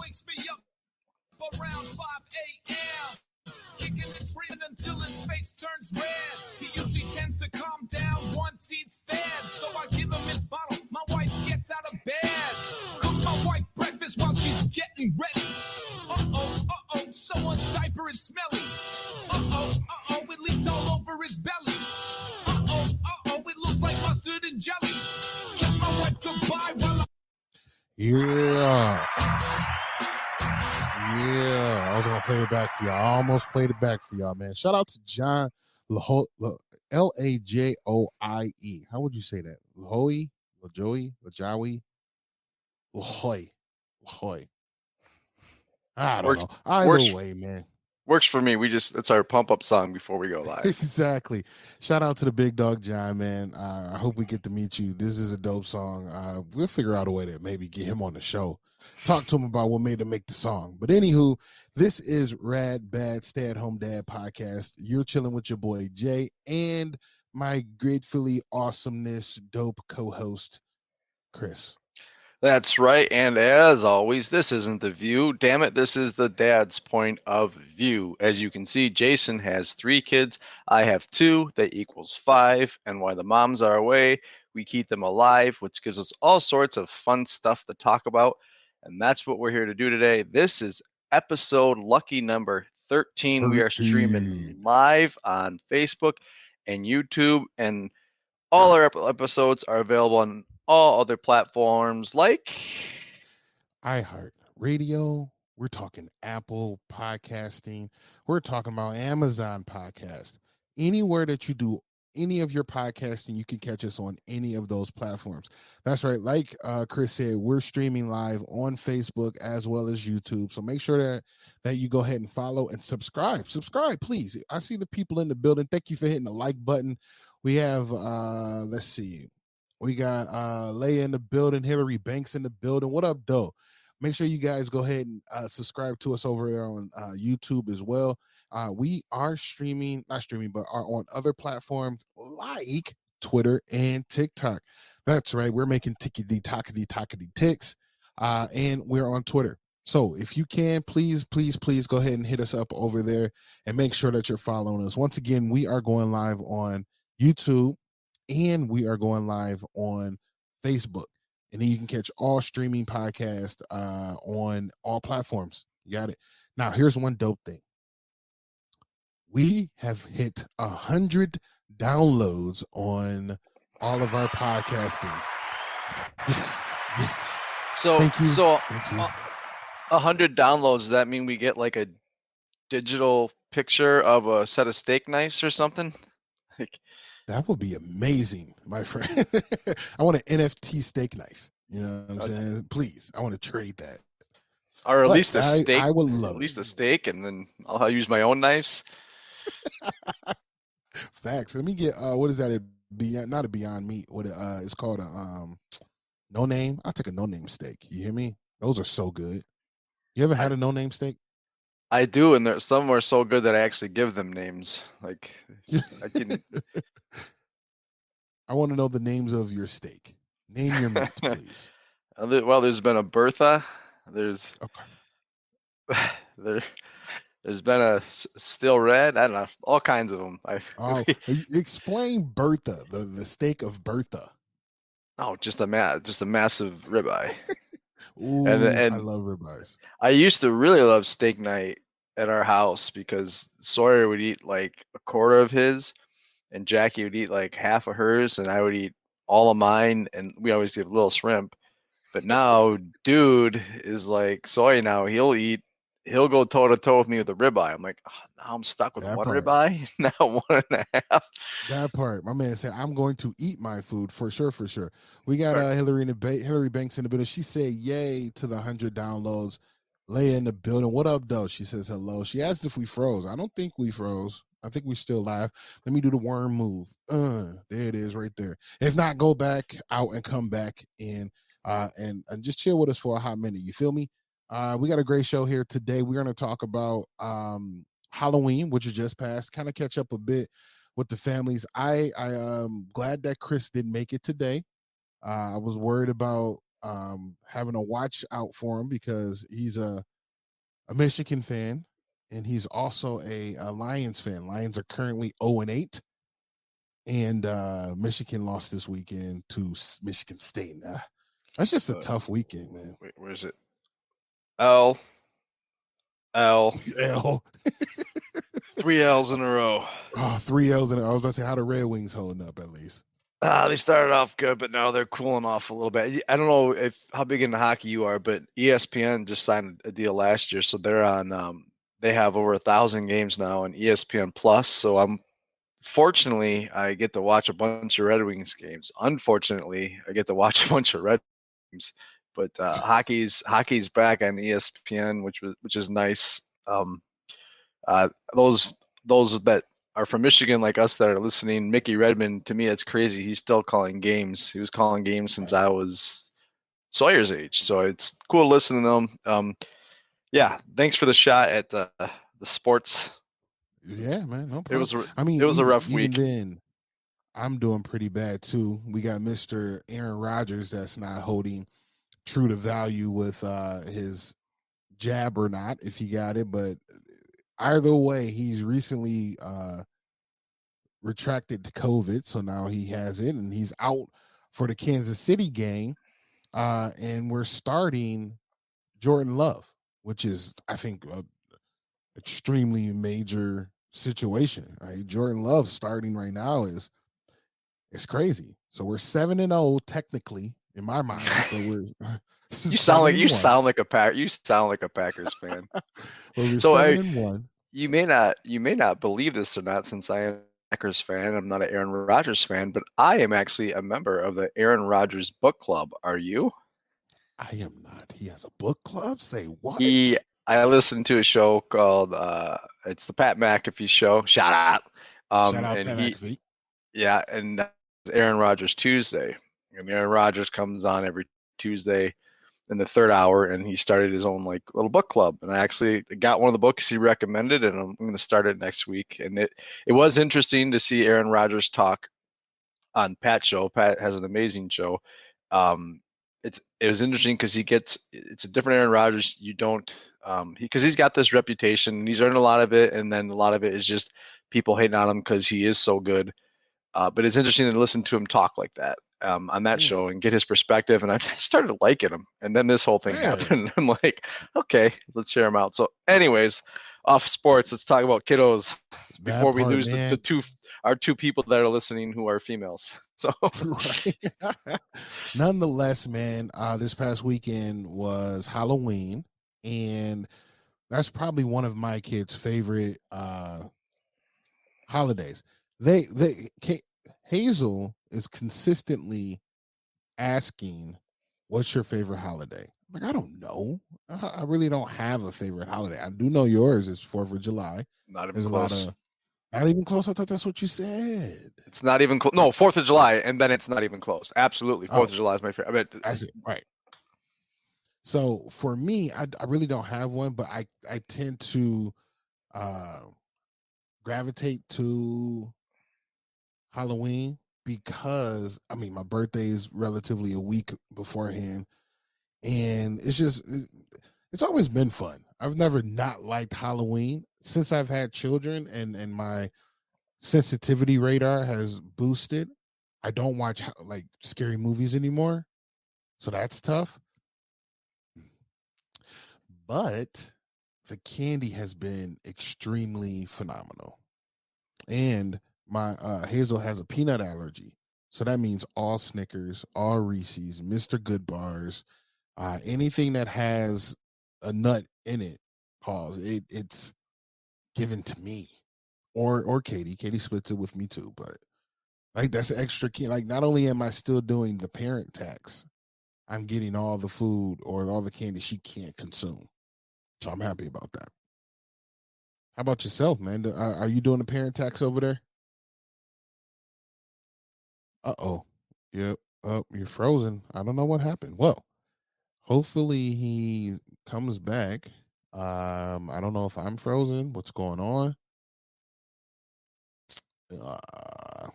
wakes me up around 5 a.m. Kicking and screaming until his face turns red. He usually tends to calm down once he's fed. So I give him his bottle. My wife gets out of bed. Cook my wife breakfast while she's getting ready. Uh-oh, someone's diaper is smelly. Uh-oh, it leaked all over his belly. Uh-oh, it looks like mustard and jelly. Kiss my wife goodbye while I... Yeah. I was going to play it back for y'all. I almost played it back for y'all, man. Shout out to John Lajoie. How would you say that? Lajoie? Lajoie? Lajoie. I don't know. Either way, man. Works for me. It's our pump up song before we go live. Exactly. Shout out to the big dog, John, man. I hope we get to meet you. This is a dope song. We'll figure out a way to maybe get him on the show. Talk to him about what made him make the song. But anywho, this is Rad Bad Stay at Home Dad podcast. You're chilling with your boy Jay and my gratefully awesomeness dope co-host Chris. That's right. And as always, this isn't the view. Damn it, this is the dad's point of view. As you can see, Jason has 3 kids. I have 2. That equals 5. And while the moms are away, we keep them alive, which gives us all sorts of fun stuff to talk about. And that's what we're here to do today. This is episode lucky number 13. We are streaming live on Facebook and YouTube. And all our episodes are available on all other platforms like iHeart Radio. We're talking Apple podcasting. We're talking about Amazon podcast. Anywhere that you do any of your podcasting, you can catch us on any of those platforms. That's right. Like Chris said, we're streaming live on Facebook as well as YouTube. So make sure that you go ahead and follow and subscribe. Subscribe, please. I see the people in the building. Thank you for hitting the like button. We have, let's see. We got Leia in the building, Hillary Banks in the building. Whatupdoe? Make sure you guys go ahead and subscribe to us over there on YouTube as well. We are not streaming, but are on other platforms like Twitter and TikTok. That's right. We're making tickety ticks, and we're on Twitter. So if you can, please go ahead and hit us up over there and make sure that you're following us. Once again, we are going live on YouTube and we are going live on Facebook. And then you can catch all streaming podcasts on all platforms. You got it. Now, here's one dope thing. We have hit 100 downloads on all of our podcasting. Yes. So, Thank you. 100 downloads. Does that mean we get like a digital picture of a set of steak knives or something? That would be amazing, my friend. I want an NFT steak knife. You know what I'm saying? Please, I want to trade that. Or at least a steak. I would love at least a steak, and then I'll use my own knives. Facts. Let me get what is that? Not a Beyond Meat. What it's called a no name. I'll take a no name steak. You hear me? Those are so good. You ever had a no name steak? I do, and some are so good that I actually give them names. Like I can. I want to know the names of your steak. Name your meat, please. Well, there's been a Bertha. There's there's been a Still Red. I don't know, all kinds of them. Explain Bertha, the steak of Bertha. Oh, just a massive ribeye. Ooh, and I love ribeyes. I used to really love steak night at our house because Sawyer would eat like a quarter of his, and Jackie would eat like half of hers, and I would eat all of mine, and we always give little shrimp. But now, dude is like Sawyer. Now he'll go toe to toe with me with a ribeye. I'm like, oh, now I'm stuck with one ribeye, now 1.5. That part, my man said, I'm going to eat my food for sure. We got Hillary Banks in the building. She said, "Yay" to the 100 downloads. Leia in the building. What up, though? She says hello. She asked if we froze. I don't think we froze. I think we still live. Let me do the worm move. There it is, right there. If not, go back out and come back in. And just chill with us for a hot minute. You feel me? We got a great show here today. We're going to talk about Halloween, which is just passed, kind of catch up a bit with the families. I am glad that Chris didn't make it today. I was worried about having a watch out for him because he's a Michigan fan and he's also a Lions fan. Lions are currently 0-8, and Michigan lost this weekend to Michigan State. That's just a tough weekend, man. Wait, where is it? L. L. 3 L's in a row. Oh, 3 L's, and I was about to say, how the Red Wings holding up at least? They started off good, but now they're cooling off a little bit. I don't know how big into hockey you are, but ESPN just signed a deal last year, so they're on. They have over 1,000 games now on ESPN Plus. So fortunately, I get to watch a bunch of Red Wings games. Unfortunately, I get to watch a bunch of Red Wings. But hockey's back on ESPN, which is nice. Those that are from Michigan, like us, that are listening, Mickey Redmond, to me, it's crazy. He's still calling games. He was calling games since I was Sawyer's age. So it's cool to listen to them. Yeah, thanks for the shot at the sports. Yeah, man, no It was problem. I mean, it was a rough even week. then, I'm doing pretty bad too. We got Mr. Aaron Rodgers that's not holding true to value with his jab or not, if he got it. But either way, he's recently retracted to COVID, so now he has it, and he's out for the Kansas City game. And we're starting Jordan Love, which is, I think, a extremely major situation. Right, Jordan Love starting right now is crazy. So we're 7-0 technically in my mind, but we're You sound like 7-1. you sound like a Packers fan. Well, we're So 7-1. you may not believe this or not, since I am a Packers fan. I'm not an Aaron Rodgers fan, but I am actually a member of the Aaron Rodgers book club. Are you? I am not. He has a book club. Say what? I listened to a show called it's the Pat McAfee show. Shout out. Shout out And Pat McAfee. yeah, and that's Aaron Rodgers Tuesday. And Aaron Rodgers comes on every Tuesday in the third hour, and he started his own like little book club. And I actually got one of the books he recommended, and I'm going to start it next week. And it was interesting to see Aaron Rodgers talk on Pat's show. Pat has an amazing show. It was interesting because it's a different Aaron Rodgers. You don't because he's got this reputation, and he's earned a lot of it, and then a lot of it is just people hating on him because he is so good. But it's interesting to listen to him talk like that on that show and get his perspective. And I started liking him. And then this whole thing happened. I'm like, okay, let's share him out. So, anyways, off sports, let's talk about kiddos before we lose our two people that are listening who are females. So, nonetheless, man, this past weekend was Halloween, and that's probably one of my kids' favorite holidays. Hazel is consistently asking, "What's your favorite holiday?" I'm like, I don't know. I really don't have a favorite holiday. I do know yours is 4th of July. Not even There's close. Not even close. I thought that's what you said. It's not even close. No, 4th of July, and then it's not even close. Absolutely, 4th of July is my favorite. I mean, that's it, right? So for me, I really don't have one, but I tend to gravitate to Halloween because I mean my birthday is relatively a week beforehand, and it's always been fun. I've never not liked Halloween since I've had children, and my sensitivity radar has boosted. I don't watch like scary movies anymore, so that's tough. But the candy has been extremely phenomenal. And my Hazel has a peanut allergy. So that means all Snickers, all Reese's, Mr. Good Bars, anything that has a nut in it, it's given to me. Or Katie. Katie splits it with me too, but like that's extra key. Like not only am I still doing the parent tax, I'm getting all the food or all the candy she can't consume. So I'm happy about that. How about yourself, man? Are you doing the parent tax over there? Uh-oh. Yep. Oh, you're frozen. I don't know what happened. Well, hopefully he comes back. I don't know if I'm frozen. What's going on? Uh,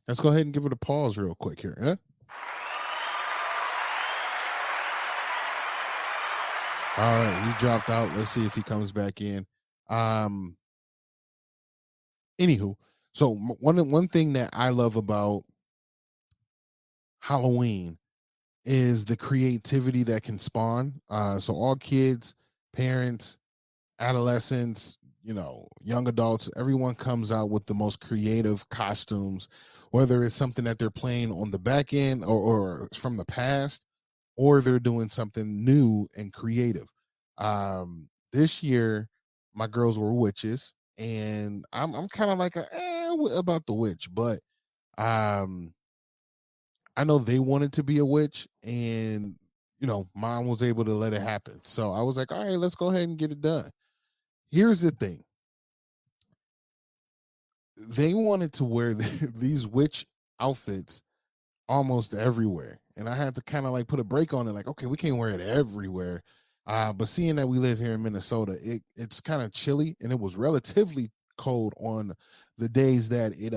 let's go ahead and give it a pause real quick here. Huh? All right, he dropped out. Let's see if he comes back in. Um, Anywho, so one thing that I love about Halloween is the creativity that can spawn. So all kids, parents, adolescents, young adults, everyone comes out with the most creative costumes, whether it's something that they're playing on the back end or from the past, or they're doing something new and creative. This year, my girls were witches, and I'm kind of like about the witch, but um, I know they wanted to be a witch, and mom was able to let it happen. So I was like, all right, let's go ahead and get it done. Here's the thing: they wanted to wear these witch outfits almost everywhere. And I had to kind of like put a break on it, like, okay, we can't wear it everywhere. But seeing that we live here in Minnesota, it's kind of chilly, and it was relatively cold on the days that it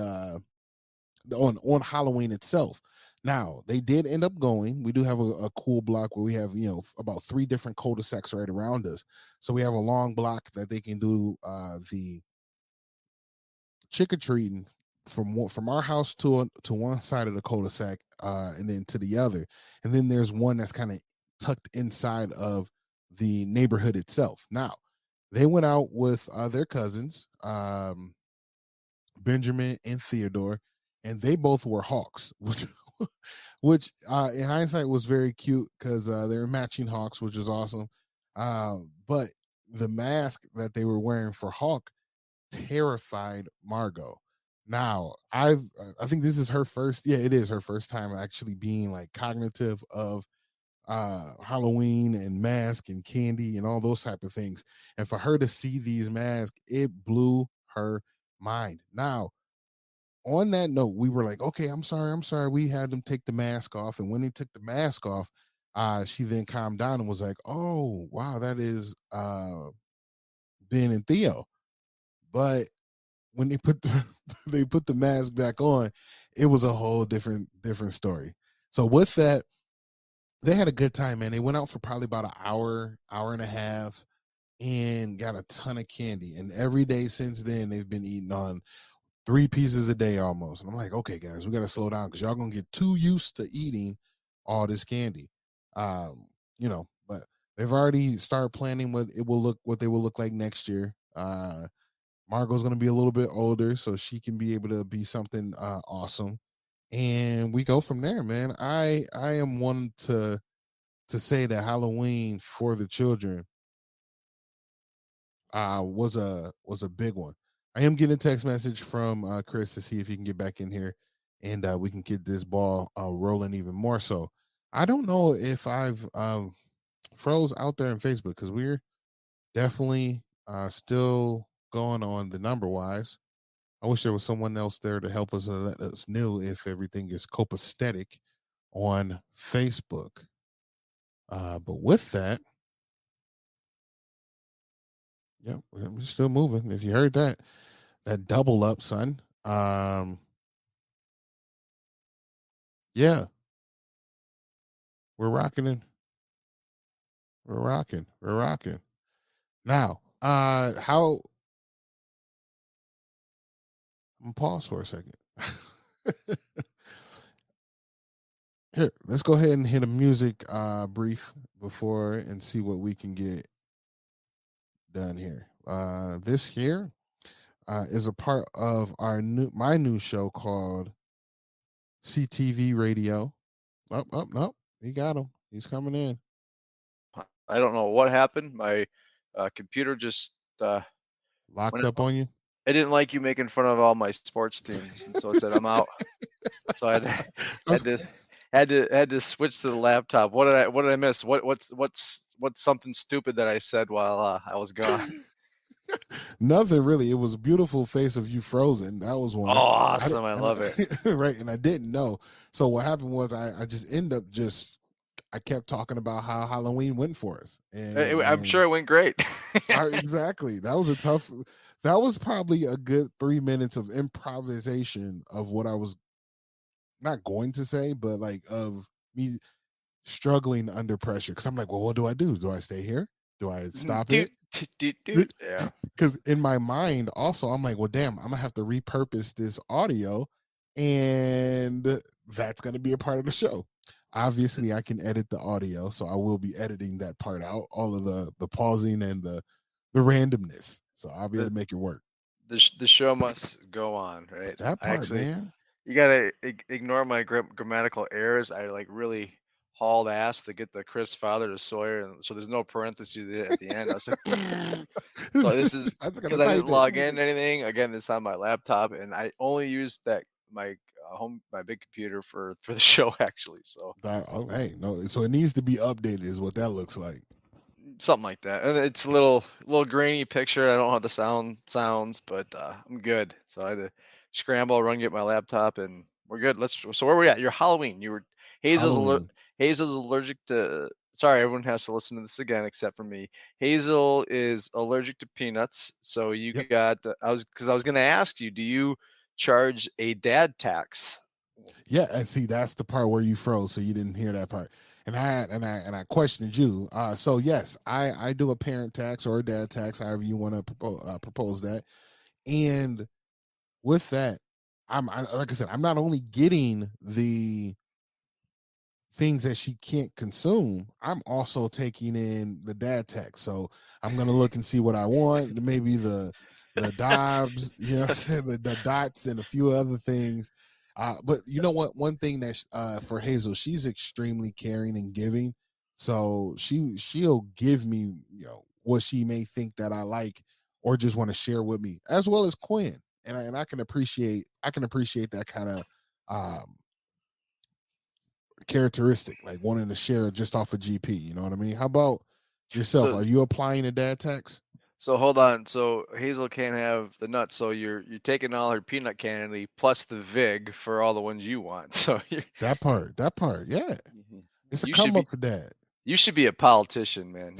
on Halloween itself. Now they did end up going. We do have a cool block where we have about 3 different cul-de-sacs right around us, so we have a long block that they can do the trick or treating from our house to one side of the cul-de-sac, and then to the other, and then there's one that's kind of tucked inside of the neighborhood itself. Now, they went out with their cousins, Benjamin and Theodore, and they both were hawks, which in hindsight was very cute because they were matching hawks, which is awesome. But the mask that they were wearing for Hawk terrified Margot. Now, I think this is her first, yeah, it is her first time actually being like cognitive of Halloween and mask and candy and all those type of things. And for her to see these masks, it blew her mind. Now, on that note, we were like, okay, I'm sorry. We had them take the mask off. And when they took the mask off, she then calmed down and was like, oh, wow, that is Ben and Theo. But when they put they put the mask back on, it was a whole different story. So with that, they had a good time, man. They went out for probably about an hour and a half, and got a ton of candy. And every day since then, they've been eating on 3 pieces a day almost. And I'm like, okay, guys, we got to slow down because y'all gonna get too used to eating all this candy. But they've already started planning what they will look like next year. Margot's going to be a little bit older, so she can be able to be something awesome, and we go from there, man. I am one to say that Halloween for the children was a big one. I am getting a text message from Chris to see if he can get back in here, and we can get this ball rolling even more. So I don't know if I've froze out there in Facebook because we're definitely still going on the number wise. I wish there was someone else there to help us and let us know if everything is copacetic on Facebook. But with that, yeah, we're still moving. If you heard that double up, son. Yeah, we're rocking in. We're rocking. We're rocking. Now, how I'm pause for a second. Here, let's go ahead and hit a music brief before and see what we can get done here. This here is a part of my new show called CTV Radio. Up, up, nope. He got him. He's coming in. I don't know what happened. My computer just Locked went. up on you. I didn't like you making fun of all my sports teams, and so it said I'm out. So I had, had to had to switch to the laptop. What did I miss? What's something stupid that I said while I was gone? Nothing really. It was a beautiful face of you frozen. That was Oh, one. awesome! I love it. Right, and I didn't know. So what happened was I just end up I kept talking about how Halloween went for us, I'm sure and it went great. exactly, that was a tough. That was probably a good 3 minutes of improvisation of what I was not going to say, but like of me struggling under pressure because I'm like, well, what do I do? Do I stay here? Do I stop Doot, it? doot, doot, doot. Yeah. Because in my mind, also, I'm like, well, damn, I'm gonna have to repurpose this audio, and that's gonna be a part of the show. Obviously, I can edit the audio, so I will be editing that part out, all of the pausing and the randomness. So I'll be able The, to make it work. the show must go on, right? That I part, actually, man. you gotta ignore my grammatical errors. I like really hauled ass to get the Chris father to Sawyer, and so there's no parentheses at the end. I was like, so this is I'm just gonna because I didn't type it. log in anything. Again, it's on my laptop, and I only used that my my big computer for the show actually. So Oh, hey, no, so it needs to be updated, is what that looks like. something like that. And it's a little grainy picture. I don't know how the sounds, but I'm good. So I had to scramble, run, get my laptop, and we're good. So where we at? Your Halloween. You were Halloween. Hazel's allergic to. Sorry, everyone has to listen to this again except for me. Hazel is allergic to peanuts. So you Yep. got. I was going to ask you. Do you charge a dad tax? Yeah, and see, that's the part where you froze, so you didn't hear that part. And I questioned you. So yes, I do a parent tax or a dad tax, however you want to propose that. And with that, like I said, I'm not only getting the things that she can't consume, I'm also taking in the dad tax. So I'm gonna look and see what I want. Maybe the Dobbs, you know, the dots and a few other things. But you know what? One thing that for Hazel, she's extremely caring and giving. So she'll give me, you know, what she may think that I like or just want to share with me, as well as Quinn. And I can appreciate that kind of um characteristic, like wanting to share just off of GP. You know what I mean? How about yourself? So Are you applying a dad tax? So hold on. So Hazel can't have the nuts. So you're taking all her peanut candy plus the vig for all the ones you want. So That part, yeah. Mhm. It's a you should come be up for dad. you should be a politician, man.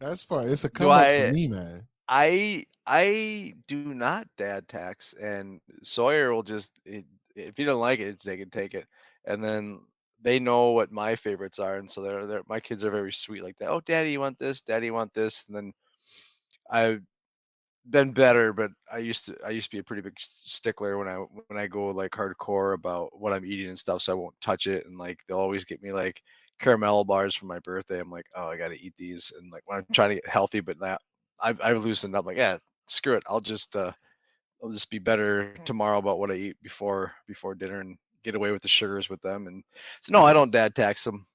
That's part. It's a Do come up for me, man. I do not dad tax, and Sawyer will just if he don't like it, they can take it, and then they know what my favorites are, and so they're my kids are very sweet like that. Oh, daddy, you want this? Daddy, you want this? And then I been better, but I used to be a pretty big stickler when I go like hardcore about what I'm eating and stuff, so I won't touch it. And like they'll always get me like caramel bars for my birthday. I'm like, oh, I got to eat these. And like when I'm trying to get healthy, but now I've loosened up. Like, yeah, screw it. I'll just be better tomorrow about what I eat before dinner and get away with the sugars with them. And so no, I don't dad tax them.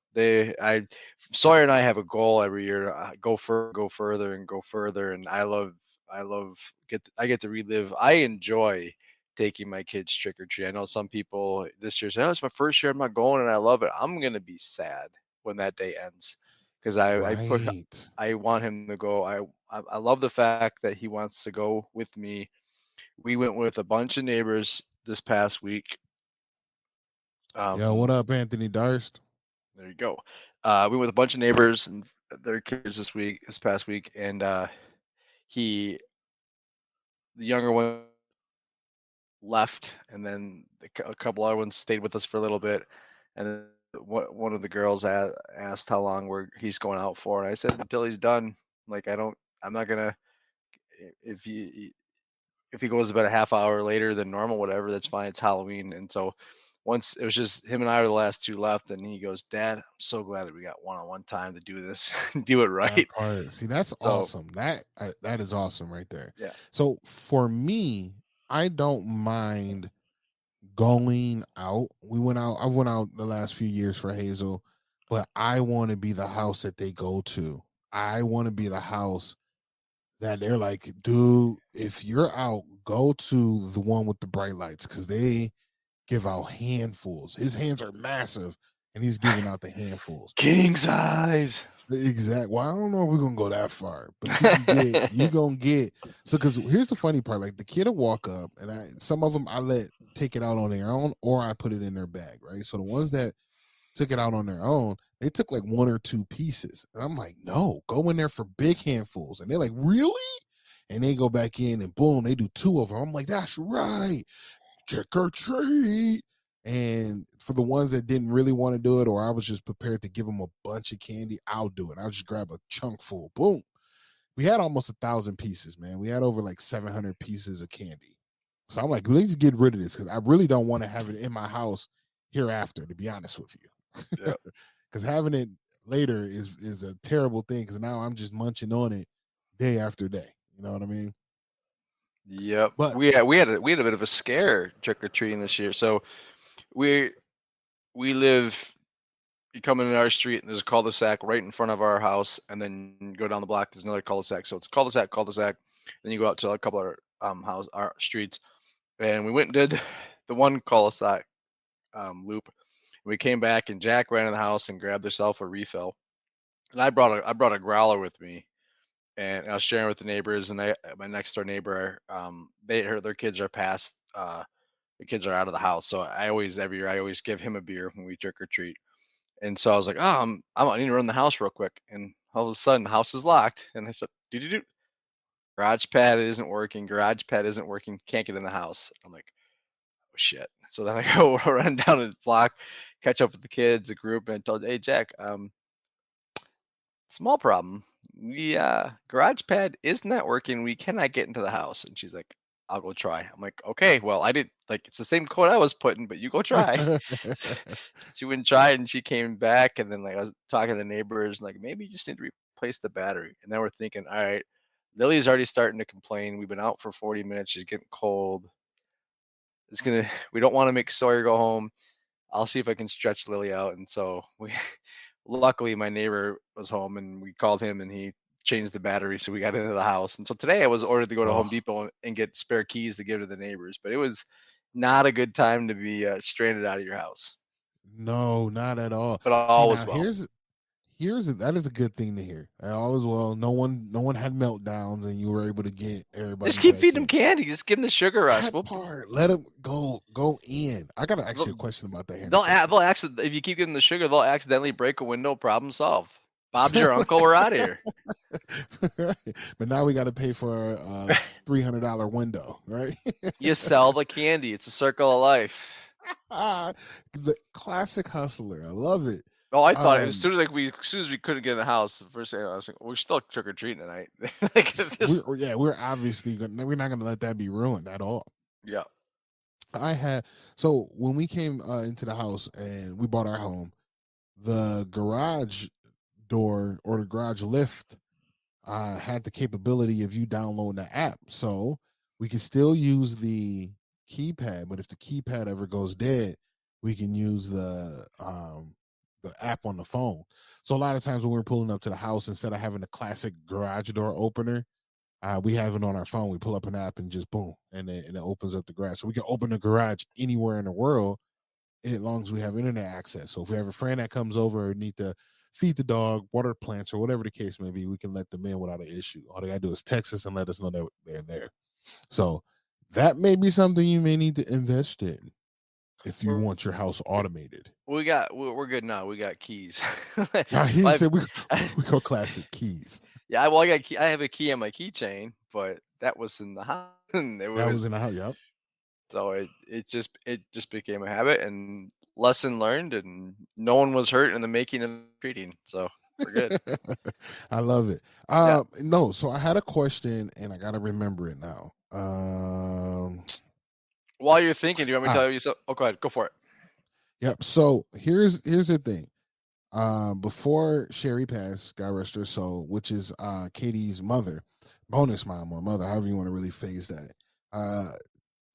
Sawyer and I have a goal every year to go further and go further. And I love I get to relive. I enjoy taking my kids trick or treat. I know some people this year say, "Oh, it's my first year. I'm not going," and I love it. I'm gonna be sad when that day ends because Right. I want him to go. I love the fact that he wants to go with me. We went with a bunch of neighbors this past week. Yo, what Um, up, Anthony Darst? there you go. We went with a bunch of neighbors and their kids this past week, and he, the younger one, left, and then a couple other ones stayed with us for a little bit, and then one of the girls asked how long he's going out for, and I said until he's done. Like I'm not gonna if you if he goes about a half hour later than normal, whatever, that's fine. It's Halloween. And so once it was just him and I were the last two left, and he goes, Dad, I'm so glad that we got one-on-one time to do this, do it That right. part. See, that's So awesome. That is awesome right there. yeah. So for me, I don't mind going out. We went out. I went out the last few years for Hazel, but I want to be the house that they go to. I want to be the house that they're like, dude, if you're out, go to the one with the bright lights because they give out handfuls. His hands are massive, and he's giving out the handfuls. King size. Exactly. Well, I don't know if we're gonna go that far, but you gonna get so because here's the funny part: like the kid will walk up, and some of them I let take it out on their own, or I put it in their bag, right? So the ones that took it out on their own, they took like one or two pieces. And I'm like, no, go in there for big handfuls. And they're like, really? And they go back in and boom, they do two of them. I'm like, that's right. Trick or treat. And for the ones that didn't really want to do it, or I was just prepared to give them a bunch of candy, I'll do it. I'll just grab a chunk full. Boom. We had almost 1,000 pieces, man. We had over like 700 pieces of candy. So I'm like, let's get rid of this because I really don't want to have it in my house hereafter, to be honest with you. Yeah. Because having it later is a terrible thing because now I'm just munching on it day after day. You know what I mean? Yep. But We had a bit of a scare trick or treating this year. So we we live. You come in our street and there's a cul-de-sac right in front of our house, and then go down the block. There's another cul-de-sac. So it's cul-de-sac, cul-de-sac. Then you go out to a couple of house our streets, and we went and did the one cul-de-sac loop. We came back and Jack ran in the house and grabbed herself a refill, and I brought a growler with me, and I was sharing with the neighbors. And my next door neighbor, their kids are past. The kids are out of the house, so every year I always give him a beer when we trick or treat. And so I was like, oh, I need to run the house real quick. And all of a sudden, the house is locked. And I said, do. Garage pad isn't working. Garage pad isn't working. Can't get in the house. I'm like, oh shit. So then I go run down the block, catch up with the kids, the group, and I told, hey Jack, small problem. We garage pad is not working. We cannot get into the house. And she's like, I'll go try. I'm like, okay, well, I did like it's the same code I was putting, but you go try. She went and tried and she came back, and then like I was talking to the neighbors, like maybe you just need to replace the battery. And then we're thinking, all right, Lily's already starting to complain. We've been out for 40 minutes. She's getting cold. We don't want to make Sawyer go home. I'll see if I can stretch Lily out. And so luckily my neighbor was home and we called him and he changed the battery. So we got into the house. And so today I was ordered to go to Home oh, Depot and get spare keys to give to the neighbors, but it was not a good time to be stranded out of your house, no, not at all. but See, all now was well. that is a good thing to hear. All is well. No one had meltdowns, and you were able to get Just everybody keep back feeding them in. candy. Just give them the sugar rush. That part, let them go in. I gotta ask you a They'll, question about that here in a second. they'll if you keep giving the sugar, they'll accidentally break a window. Problem solved. Bob's your uncle. We're out of here. But now we got to pay for a $300 window, right? You sell the candy. It's a circle of life. The classic hustler. I love it. Oh, I thought as Um, soon as we couldn't get in the house, the first thing I was like, we're still trick or treating tonight. Like this, we're obviously we're not gonna let that be ruined at all. yeah. I had so when we came into the house and we bought our home, the garage door or the garage lift had the capability of you downloading the app, so we can still use the keypad. But if the keypad ever goes dead, we can use the app on the phone. So a lot of times when we're pulling up to the house, instead of having the classic garage door opener, we have it on our phone. We pull up an app and just boom, and it opens up the garage. So we can open the garage anywhere in the world as long as we have internet access. So if we have a friend that comes over and need to feed the dog, water plants, or whatever the case may be, we can let them in without an issue. All they gotta do is text us and let us know that they're there. So that may be something you may need to invest in if you We're, want your house automated. we're good now. We got keys. Now he Well, said we go classic keys. yeah, well, I have a key on my keychain, but that was in the house. And it That was was in the house. Yep. so it just became a habit and lesson learned, and no one was hurt in the making of the treating. So we're good. I love it. Yeah. No, so I had a question and I gotta remember it now. While you're thinking, do you want me to Ah, tell you so? Oh, go ahead. Go for it. yep. So here's the thing. Before Sherry passed, God rest her soul, which is Katie's mother, bonus mom or mother, however you want to really phase that.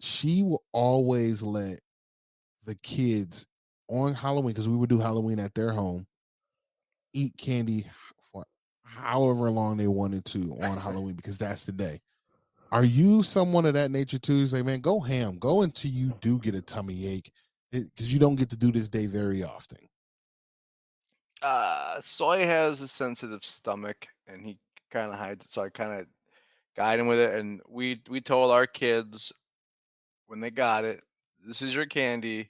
She will always let the kids on Halloween, because we would do Halloween at their home, eat candy for however long they wanted to on Halloween because that's the day. Are you someone of that nature too? You say, man, go ham, go until you do get a tummy ache, because you don't get to do this day very often. Soy has a sensitive stomach, and he kind of hides it. So I kind of guide him with it, and we told our kids when they got it, this is your candy.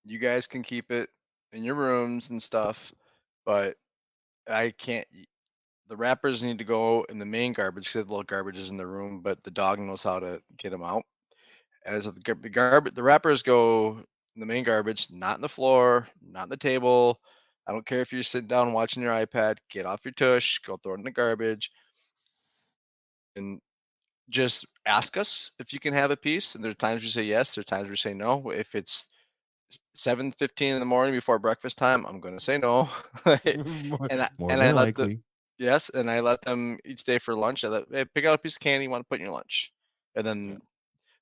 You guys can keep it in your rooms and stuff, but I can't. The wrappers need to go in the main garbage because the little garbage is in the room, but the dog knows how to get them out. And so the wrappers go in the main garbage, not in the floor, not in the table. I don't care if you're sitting down watching your iPad. Get off your tush, go throw it in the garbage, and just ask us if you can have a piece. And there's times we say yes, there's times we say no. If it's 7:15 in the morning before breakfast time, I'm going to say no. more, and I, more and I than let the likely. yes, and I let them each day for lunch. I let hey, pick out a piece of candy you want to put in your lunch, and Yeah. then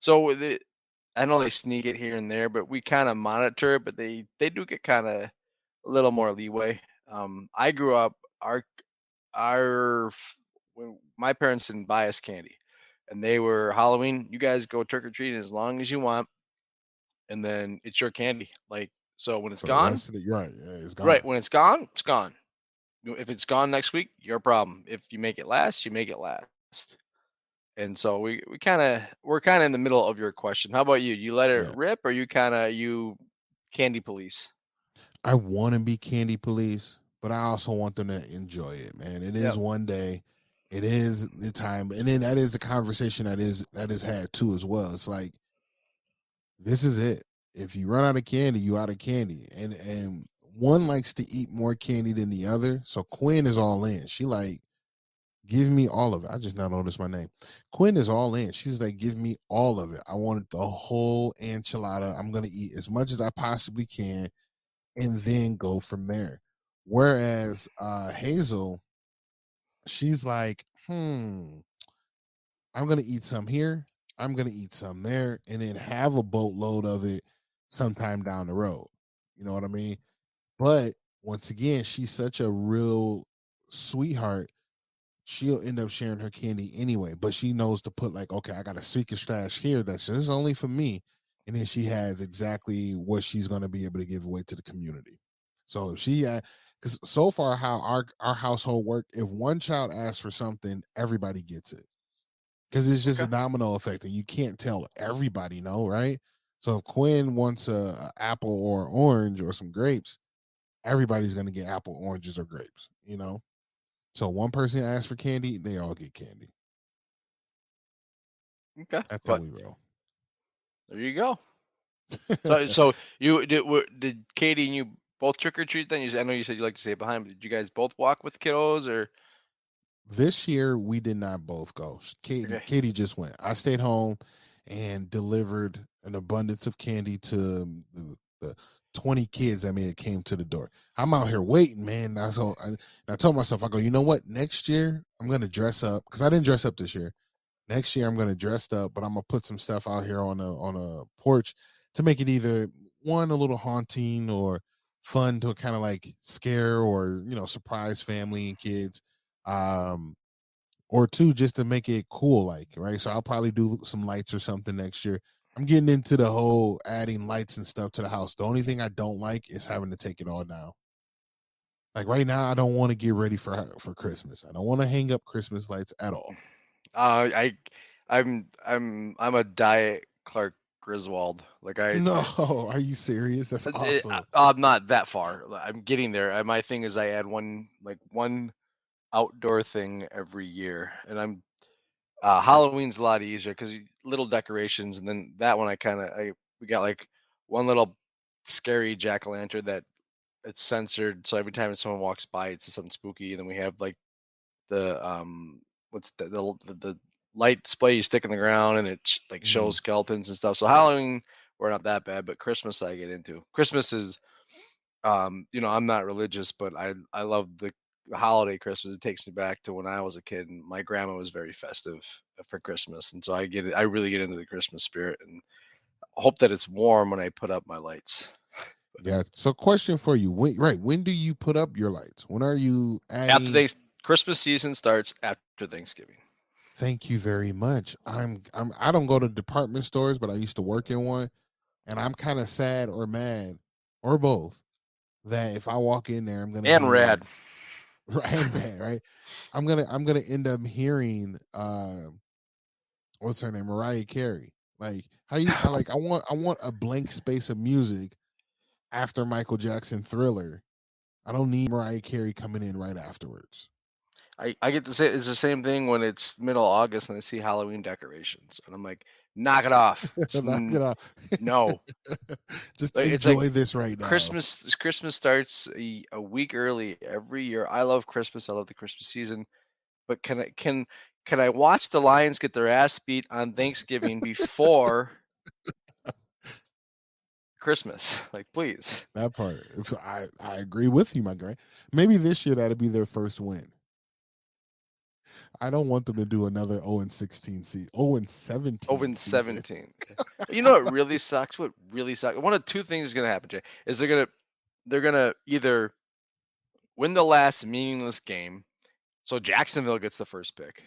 so I know they sneak it here and there, but we kind of monitor it. But they do get kind of a little more leeway. I grew up our when my parents didn't buy us candy, and they were Halloween. You guys go trick or treating as long as you want, and then it's your candy. Like so, when it's For the gone, rest of the you're right, yeah, it's right? gone. When it's gone, it's gone. If it's gone next week, your problem. If you make it last, you make it last. And so we're kind of in the middle of your question. How about you? You let it Yeah. rip, or you candy police? I want to be candy police, but I also want them to enjoy it, man. It is Yep. one day. It is the time. And then that is the conversation that is had too as well. It's like this is it. If you run out of candy, you out of candy. And one likes to eat more candy than the other. So Quinn is all in. She like, give me all of it. I just now noticed my name. Quinn is all in. She's like, give me all of it. I want the whole enchilada. I'm gonna eat as much as I possibly can and then go from there. Whereas Hazel, she's like, I'm gonna eat some here, I'm gonna eat some there, and then have a boatload of it sometime down the road. You know what I mean? But once again, she's such a real sweetheart. She'll end up sharing her candy anyway, but she knows to put like, okay, I got a secret stash here that's just only for me, and then she has exactly what she's going to be able to give away to the community. So if she, because so far how our household worked, if one child asks for something, everybody gets it because it's just a Okay. domino effect, and you can't tell everybody no, right? So if Quinn wants a apple or orange or some grapes, everybody's going to get apple, oranges, or grapes. So one person asks for candy, they all get candy. Okay. That's how But we roll. there you go. So you did Katie and you both trick or treat then? I know you said you like to stay behind, but did you guys both walk with kiddos or This year we did not both go. Katie okay? Katie just went. I stayed home and delivered an abundance of candy to the 20 kids that may have came to the door. I'm out here waiting, man. I told myself, I go, you know what? Next year I'm gonna dress up because I didn't dress up this year. Next year I'm gonna dress up, but I'm gonna put some stuff out here on a porch to make it either one a little haunting or fun to kind of like scare or surprise family and kids. Um, or two just to make it cool, like right. So I'll probably do some lights or something next year. I'm getting into the whole adding lights and stuff to the house. The only thing I don't like is having to take it all down. Like right now, I don't want to get ready for Christmas. I don't want to hang up Christmas lights at all. I I'm a diet Clark Griswold. Like No, are you serious? That's awesome. I'm not that far. I'm getting there. My thing is I add one outdoor thing every year, and I'm Halloween's a lot easier because little decorations, and then that one I we got like one little scary jack o' lantern that it's censored, so every time someone walks by, it's something spooky. And then we have like the what's the light display you stick in the ground, and it like shows Mhm. skeletons and stuff. So Halloween we're not that bad, but Christmas I get into. Christmas is I'm not religious, but I love the holiday Christmas. It takes me back to when I was a kid, and my grandma was very festive for Christmas, and so I really get into the Christmas spirit, and hope that it's warm when I put up my lights. Yeah. So, question for you: when do you put up your lights? When are you After adding? they Christmas season starts after Thanksgiving. Thank you very much. I don't go to department stores, but I used to work in one, and I'm kind of sad or mad or both that if I walk in there, I'm gonna And hear rad. right, man, right. I'm gonna end up hearing what's her name, Mariah Carey. Like how you I want a blank space of music after Michael Jackson Thriller. I don't need Mariah Carey coming in right afterwards. I get to say it's the same thing when it's middle August and I see Halloween decorations, and I'm like, knock it off. Knock it off. No, Just it's like enjoy this right now. Christmas starts a week early every year. I love Christmas. I love the Christmas season. But can I watch the Lions get their ass beat on Thanksgiving before Christmas? Like, please. That part. I agree with you, my guy. Maybe this year that'll be their first win. I don't want them to do another 0-16 season, 0-17 season. 0-17. You know what really sucks? What really sucks? One of two things is gonna happen, Jay. Is they're gonna either win the last meaningless game, so Jacksonville gets the first pick,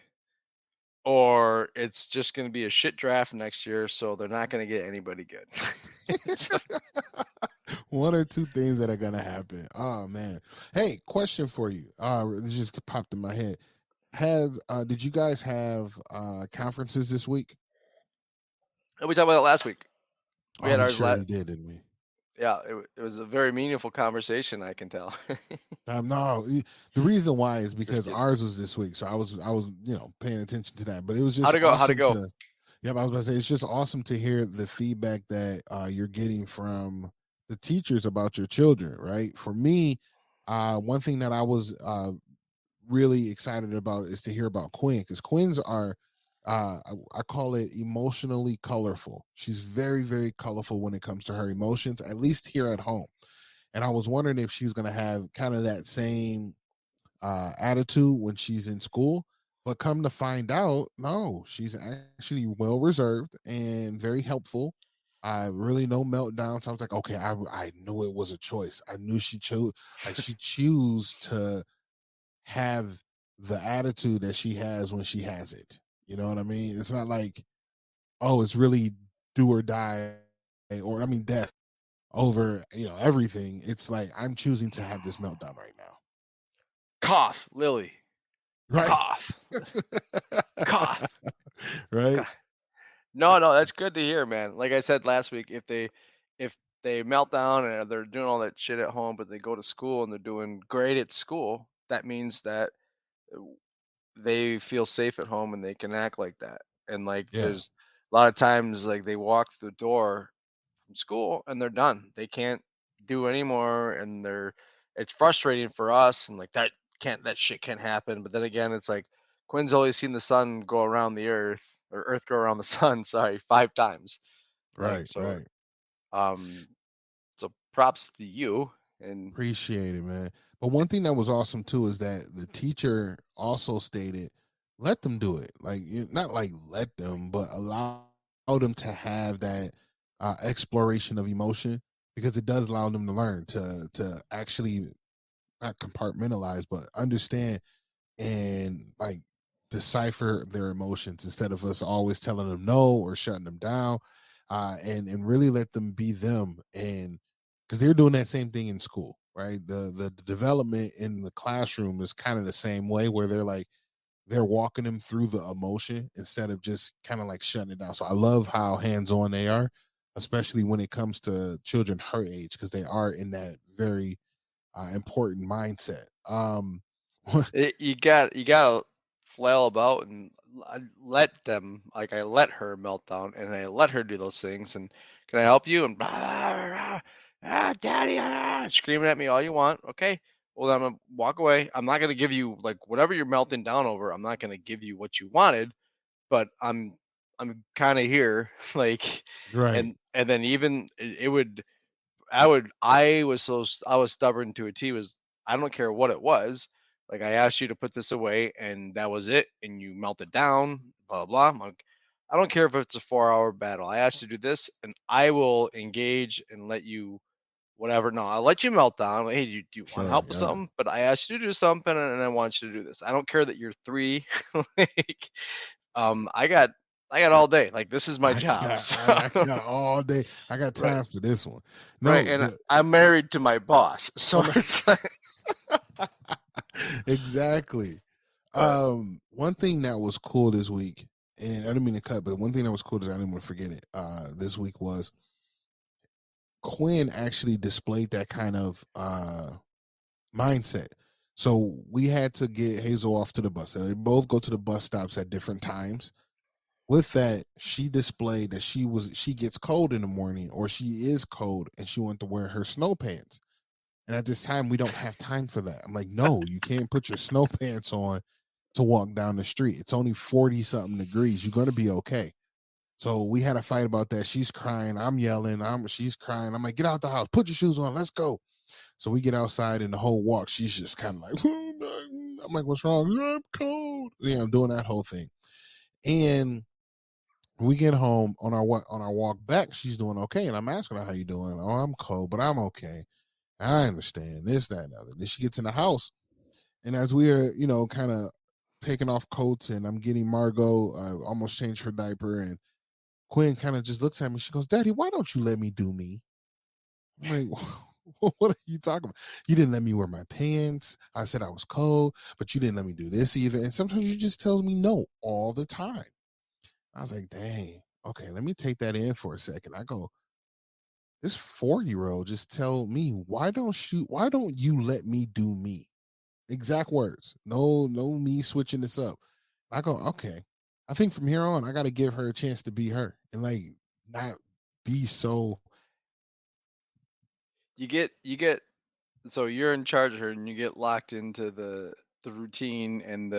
or it's just gonna be a shit draft next year, so they're not gonna get anybody good. One or two things that are gonna happen. Oh man. Hey, question for you. It just popped in my head. Did you guys have conferences this week? We talked about that last week. We had We ours surely did, didn't we? Yeah, it was a very meaningful conversation, I can tell. No, the reason why is because kidding. ours was this week, so I was paying attention to that. But it was just How'd it go? How'd it awesome go? Yeah, I was about to say it's just awesome to hear the feedback that you're getting from the teachers about your children. Right? For me, one thing that I was really excited about is to hear about Quinn, because Quins are I call it emotionally colorful. She's very, very colorful when it comes to her emotions, at least here at home. And I was wondering if she was going to have kind of that same attitude when she's in school. But come to find out, no, she's actually well reserved and very helpful. Really no meltdowns. I was like, okay, I knew it was a choice. I knew she chose, like she choose to have the attitude that she has when she has it. You know what I mean? It's not like, oh, it's really do or die, or I mean death over, everything. It's like I'm choosing to have this meltdown right now. Cough, Lily. Right. Cough. Cough. Right. No, that's good to hear, man. Like I said last week, if they melt down and they're doing all that shit at home, but they go to school and they're doing great at school, that means that they feel safe at home and they can act like that. And like Yeah. there's a lot of times like they walk through the door from school and they're done. They can't do anymore and it's frustrating for us and like that shit can't happen. But then again, it's like Quinn's always seen the sun go around the earth or earth go around the sun, sorry, 5 times. Like Right. so Right. um so props to you and Appreciate it, man. But one thing that was awesome too is that the teacher also stated, let them do it. Like, not like let them, but allow them to have that exploration of emotion, because it does allow them to learn to actually not compartmentalize, but understand and like decipher their emotions, instead of us always telling them no or shutting them down, and really let them be them. And because they're doing that same thing in school, right? The development in the classroom is kind of the same way, where they're walking them through the emotion instead of just kind of like shutting it down. So I love how hands-on they are, especially when it comes to children her age, because they are in that very important mindset. you gotta flail about and let them, like I let her melt down and I let her do those things and can I help you and blah, blah, blah, daddy, screaming at me all you want. Okay, well then I'm gonna walk away. I'm not gonna give you like whatever you're melting down over. I'm not gonna give you what you wanted, but I'm kind of here like Right. and then even it would I was stubborn to a T. Was I don't care what it was. Like I asked you to put this away, and that was it, and you melted down. Blah blah. I'm like, I don't care if it's a 4-hour battle. I asked you to do this, and I will engage and let you whatever. No, I'll let you melt down. Like, hey, do you want Sure. help with Yeah. something? But I asked you to do something, and I want you to do this. I don't care that you're 3. like, I got all day. Like this is my job. So, I got all day. I got right. time for this one. Right, No, and I'm married to my boss, so it's like, exactly. right. One thing that was cool this week, and I didn't mean to cut, but one thing that was cool is I didn't want to forget it. This week was Quinn actually displayed that kind of mindset. So we had to get Hazel off to the bus. And they both go to the bus stops at different times. with that, she displayed that she gets cold in the morning, or she is cold and she wanted to wear her snow pants. And at this time, we don't have time for that. I'm like, no, you can't put your snow pants on to walk down the street. It's only 40 something degrees. You're going to be okay. So we had a fight about that. She's crying. I'm yelling. She's crying. I'm like, get out the house. Put your shoes on. Let's go. So we get outside, and the whole walk, she's just kind of like, I'm like, what's wrong? I'm cold. Yeah, I'm doing that whole thing. And we get home on our walk back. She's doing okay, and I'm asking her, how you doing? Oh, I'm cold, but I'm okay. I understand this, that, and other. Then she gets in the house, and as we are, kind of taking off coats, and I'm getting Margot almost changed her diaper, and Quinn kind of just looks at me. She goes, "Daddy, why don't you let me do me?" I'm like, "What are you talking about? You didn't let me wear my pants. I said I was cold, but you didn't let me do this either. And sometimes you just tells me no all the time." I was like, "Dang, okay, let me take that in for a second." I go, "This 4-year-old just tell me, why don't you let me do me?" Exact words. No, me switching this up. I go, okay. I think from here on, I got to give her a chance to be her and like not be so. You get so you're in charge of her, and you get locked into the routine and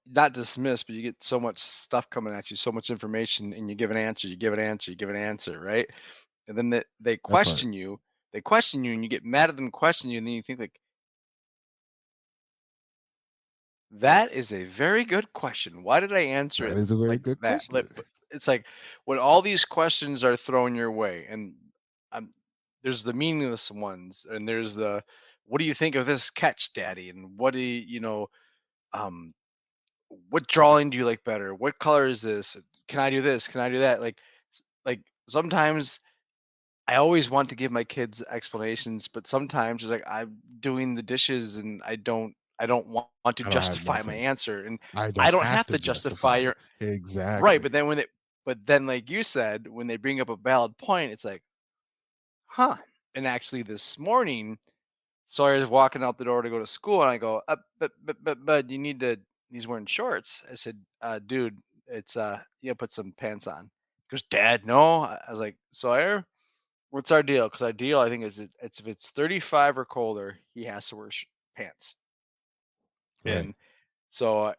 not dismiss, but you get so much stuff coming at you, so much information, and you give an answer, you give an answer, you give an answer, right? And then they That part. question you, and you get mad at them question you, and then you think like, that is a very good question. Why did I answer That it is a very like good that? question. It's like when all these questions are thrown your way, and um, there's the meaningless ones, and there's the, what do you think of this catch, Daddy? And what do um, what drawing do you like better? What color is this? Can I do this? Can I do that? Like sometimes I always want to give my kids explanations, but sometimes it's like I'm doing the dishes and I don't want to I don't have justify my nothing. answer, and I don't I don't have have to to justify justify it. your right. Exactly. But then like you said, when they bring up a valid point, it's like, huh. And actually this morning, Sawyer's walking out the door to go to school, and I go, but you need to. He's wearing shorts. I said, dude, it's you gotta put some pants on. He goes, Dad, no. I was like, Sawyer, what's our deal? Because our deal, I think, is it's if it's 35 or colder, he has to wear pants. Right. And so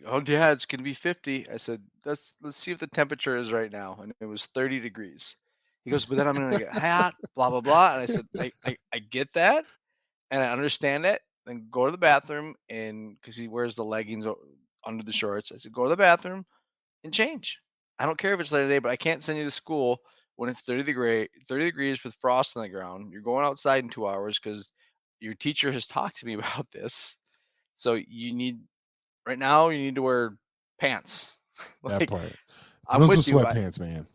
oh yeah, it's gonna be 50. I said, let's see if the temperature is right now, and it was 30 degrees. He goes, but then I'm gonna get hot, blah blah blah. And I said, I get that, and I understand it. Then go to the bathroom, and because he wears the leggings under the shorts, I said, go to the bathroom and change. I don't care if it's late today, but I can't send you to school when it's 30 degrees with frost on the ground. You're going outside in 2 hours because your teacher has talked to me about this. So right now you need to wear pants. That Like, part. Put I'm on some with you. sweatpants, man.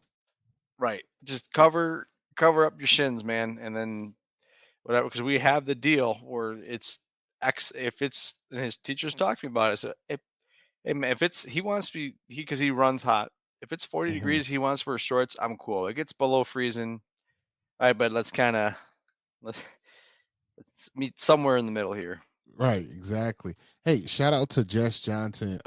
Right. Just cover up your shins, man, and then whatever, because we have the deal where it's X. If it's, and his teachers talked to me about it. So if it's, he wants to be, because he runs hot. If it's 40 Mhm. degrees, he wants to wear shorts. I'm cool. It gets below freezing. All right, but let's meet somewhere in the middle here. Right, exactly. Hey, shout out to Jess Johnson.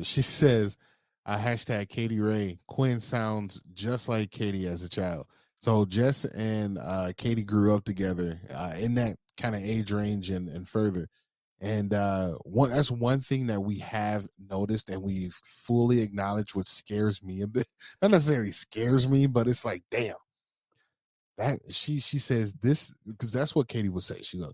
She says, hashtag Katie Ray. Quinn sounds just like Katie as a child. So Jess and Katie grew up together in that kind of age range and further. And that's one thing that we have noticed and we've fully acknowledged, what scares me a bit. Not necessarily scares me, but it's like, damn. That she says this, because that's what Katie would say. She goes,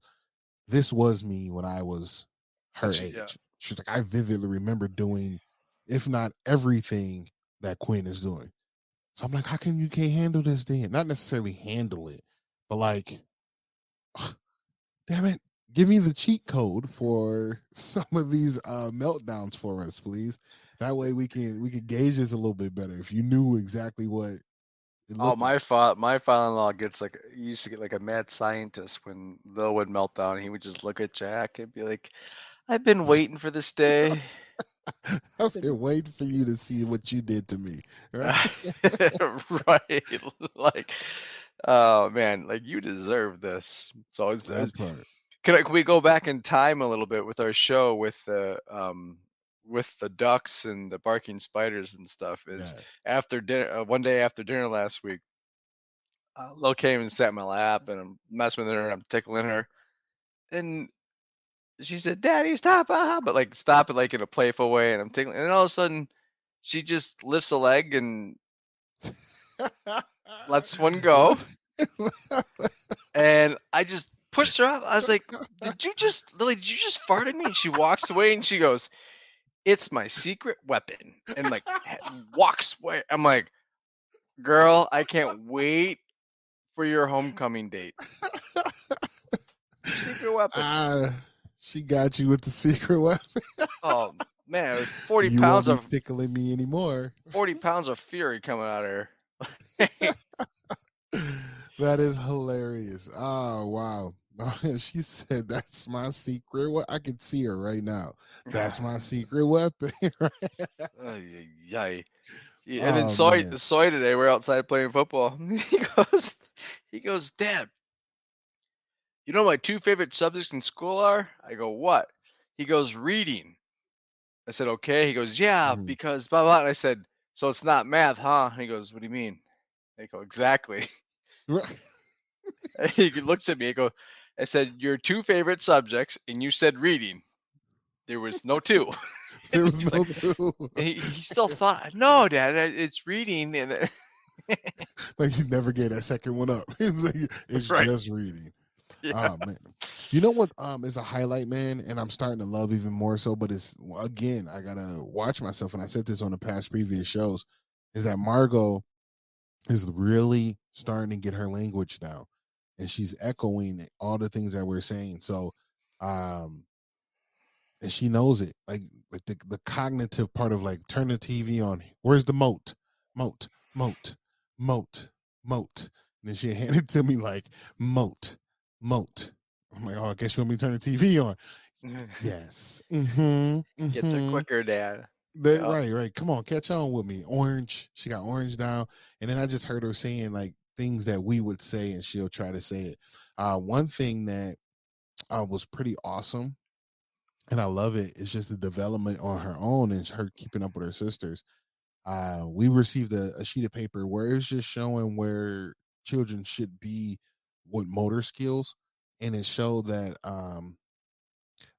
this was me when I was her Yeah. age. She's like, I vividly remember doing, if not everything that Quinn is doing. So I'm like, how come you can't handle this then? Not necessarily handle it, but like, damn it, give me the cheat code for some of these meltdowns for us, please. That way we can gauge this a little bit better. If you knew exactly what it Oh, looked like. my father-in-law gets like, he used to get like a mad scientist when Lil would melt down. He would just look at Jack and be like, I've been waiting for this day. I've been waiting for you to see what you did to me. Right? Right. Like, oh man, like you deserve this. So That part. can we go back in time a little bit with our show with the with the ducks and the barking spiders and stuff is Yeah. after dinner, one day after dinner last week, Lil came and sat in my lap, and I'm messing with her and I'm tickling her, and she said, "Daddy, stop!" But like stop it like in a playful way, and I'm tickling, and all of a sudden, she just lifts a leg and lets one go, What? and I just pushed her up. I was like, "Did you just, Lily? Did you just fart at me?" And she walks away, and she goes, "It's my secret weapon," and like walks away. I'm like, "Girl, I can't wait for your homecoming date. Your secret weapon." Ah, she got you with the secret weapon. Oh man, it was 40 You won't pounds be of tickling me anymore. 40 pounds of fury coming out of her. That is hilarious. Oh wow. She said that's my secret. What I can see her right now. That's my secret weapon. Ay, ay, ay. And then Oh man. Soy today, we're outside playing football. Goes, he goes, "Dad, you know what my two favorite subjects in school are?" I go, "What?" He goes, "Reading." I said, "Okay." He goes, "Yeah, Mhm. because blah blah." And I said, "So it's not math, huh?" And he goes, "What do you mean?" I go, "Exactly." And he looks at me. I go, "I said your two favorite subjects, and you said reading. There was no two." There And was he's like, no two. and he still thought, "No, Dad, it's reading." And Like you never get that second one up. It's, like, it's right, just reading. yeah. Oh man. You know what is a highlight, man, and I'm starting to love even more so, but it's again, I gotta watch myself, and I said this on the past previous shows, is that Margot is really starting to get her language down. And she's echoing all the things that we're saying. So um and she knows it. Like the cognitive part of like turn the TV on. Where's the moat? Moat, moat, moat, moat. And then she handed it to me like moat, moat. I'm like, oh, I guess you want me to turn the TV on. Yes. Mm-hmm. Get there Mm-hmm. quicker, Dad. That, Yeah. right, right. Come on, catch on with me. Orange. She got orange down. And then I just heard her saying like things that we would say, and she'll try to say it. One thing that was pretty awesome, and I love it, is just the development on her own and her keeping up with her sisters. We received a sheet of paper where it's just showing where children should be with motor skills, and it showed that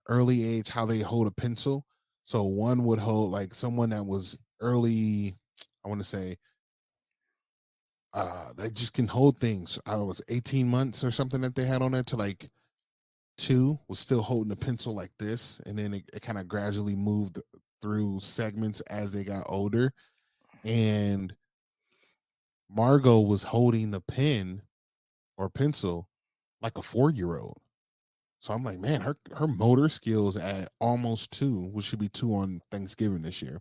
early age how they hold a pencil. So one would hold like someone that was early, I want to say, they just can hold things. I don't know, it's 18 months or something that they had on there to like two was still holding the pencil like this, and then it kind of gradually moved through segments as they got older. And Margot was holding the pen or pencil like a 4 year old. So I'm like, man, her motor skills at almost two, which should be two on Thanksgiving this year,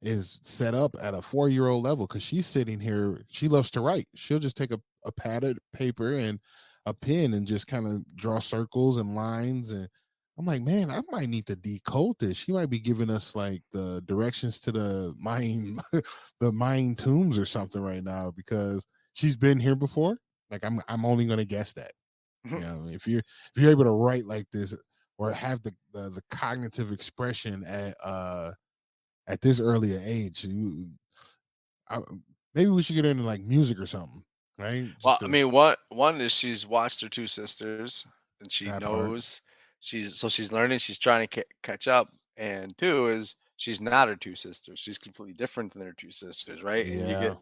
is set up at a 4 year old level because she's sitting here. She loves to write. She'll just take a padded paper and a pen and just kind of draw circles and lines. And I'm like, man, I might need to decode this. She might be giving us like the directions to the Mayan, the Mayan tombs or something right now because she's been here before. Like I'm only gonna guess that. You know, if you're able to write like this or have the cognitive expression at this earlier age, I, maybe we should get into like music or something, right? Well, Just I to mean, one is she's watched her two sisters, and she that part. knows she's learning. She's trying to catch up. And two is she's not her two sisters. She's completely different than her two sisters, right? And you Yeah, get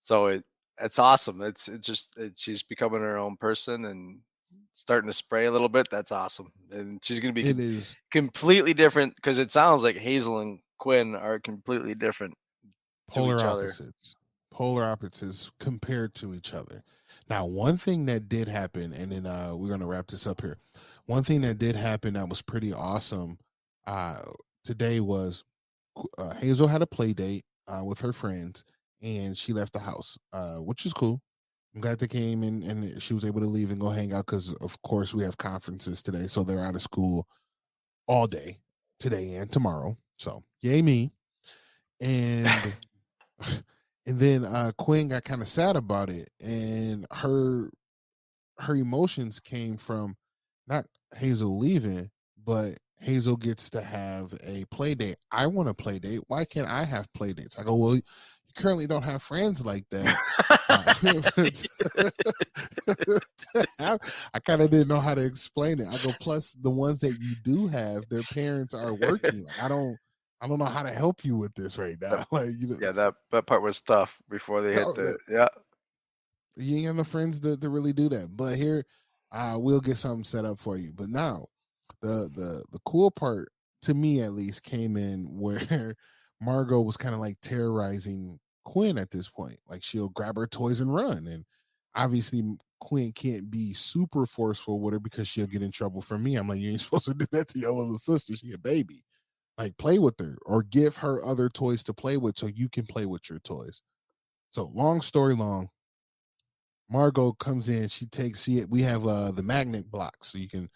so it's awesome. She's becoming her own person and starting to spray a little bit. That's awesome. And she's gonna be it is completely different because it sounds like Hazel and Quinn are completely different to polar each other. opposites. Polar opposites compared to each other. Now, one thing that did happen, and then we're gonna wrap this up here. One thing that did happen that was pretty awesome uh, today was Hazel had a play date with her friends, and she left the house, which is cool. I'm glad they came in and she was able to leave and go hang out because, of course, we have conferences today, so they're out of school all day today and tomorrow. So, yay me! And and then Quinn got kind of sad about it, and her emotions came from not Hazel leaving, but Hazel gets to have a play date. I want a play date. Why can't I have play dates? I go, well, you currently don't have friends like that. I kind of didn't know how to explain it. I go, plus the ones that you do have, their parents are working. Like, I don't know how to help you with this right now. Like, Yeah, that part was tough before they hit the yeah. You ain't got no friends to really do that. But here, we'll get something set up for you. But now, the cool part to me at least came in where Margot was kind of like terrorizing Quinn at this point. Like she'll grab her toys and run, and obviously Quinn can't be super forceful with her because she'll get in trouble from me. I'm like, you ain't supposed to do that to your little sister. She a baby. Like play with her or give her other toys to play with so you can play with your toys. So long story long, Margot comes in. We have the magnet blocks, so you can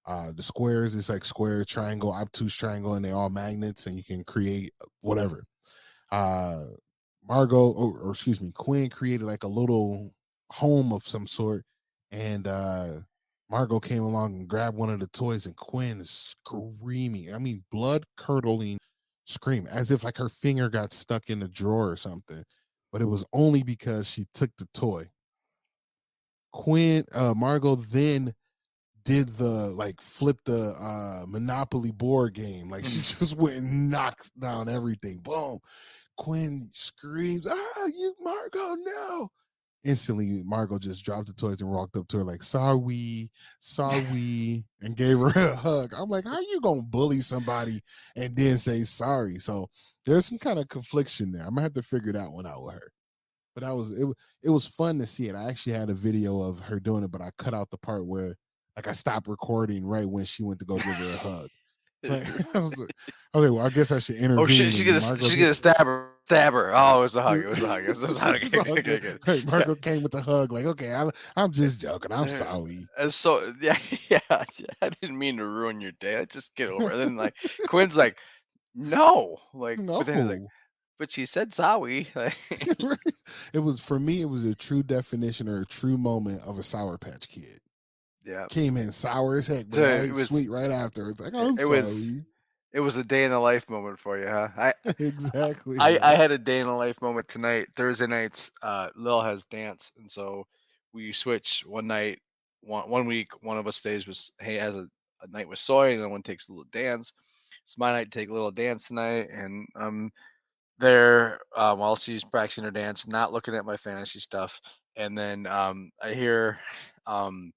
the squares. It's like square, triangle, obtuse triangle, and they're all magnets, and you can create whatever. Uh, Margot, or excuse me, Quinn created like a little home of some sort, and Margot came along and grabbed one of the toys, and Quinn is screaming. I mean, blood curdling scream, as if like her finger got stuck in a drawer or something. But it was only because she took the toy. Margot then did the like flip the Monopoly board game. Like she just went and knocked down everything. Boom. Quinn screams, you Margot, no. Instantly, Margot just dropped the toys and walked up to her like, sorry, and gave her a hug. I'm like, how you gonna bully somebody and then say sorry? So there's some kind of confliction there. I'm gonna have to figure that one out with her. But it was fun to see it. I actually had a video of her doing it, but I cut out the part where like I stopped recording right when she went to go give her a hug. Like I was like, well, I guess I should Oh intervene shit, when Margot she's gonna stab her. Stab her. Oh, it was a hug. It was a hug. It was a hug. it's all Okay, good. good. Right, Yeah. Margot came with the hug, like, okay, I'm just joking. I'm sorry. And so yeah, yeah, I didn't mean to ruin your day. Just get over it. And then like Quinn's like, no, like, but then he's like, No. but she said sorry. Like, It was for me, it was a true definition or a true moment of a Sour Patch Kid. yeah. Came in sour as heck, but So I sweet right after. It's like, oh, I'm it was sorry. it was a day in the life moment for you, huh? Exactly. I had a day in the life moment tonight. Thursday nights, Lil has dance, and so we switch one night. One week, one of us stays with has a night with Soy, and then one takes a little dance. It's my night to take a little dance tonight, and there while she's practicing her dance, not looking at my fantasy stuff, and then I hear um,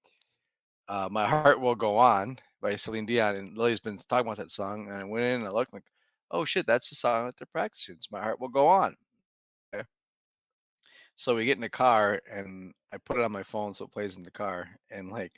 "My Heart Will Go On" by Celine Dion, and Lily's been talking about that song, and I went in and I looked like, oh shit, that's the song that they're practicing. It's "My Heart Will Go On." Okay. So we get in the car and I put it on my phone so it plays in the car. And like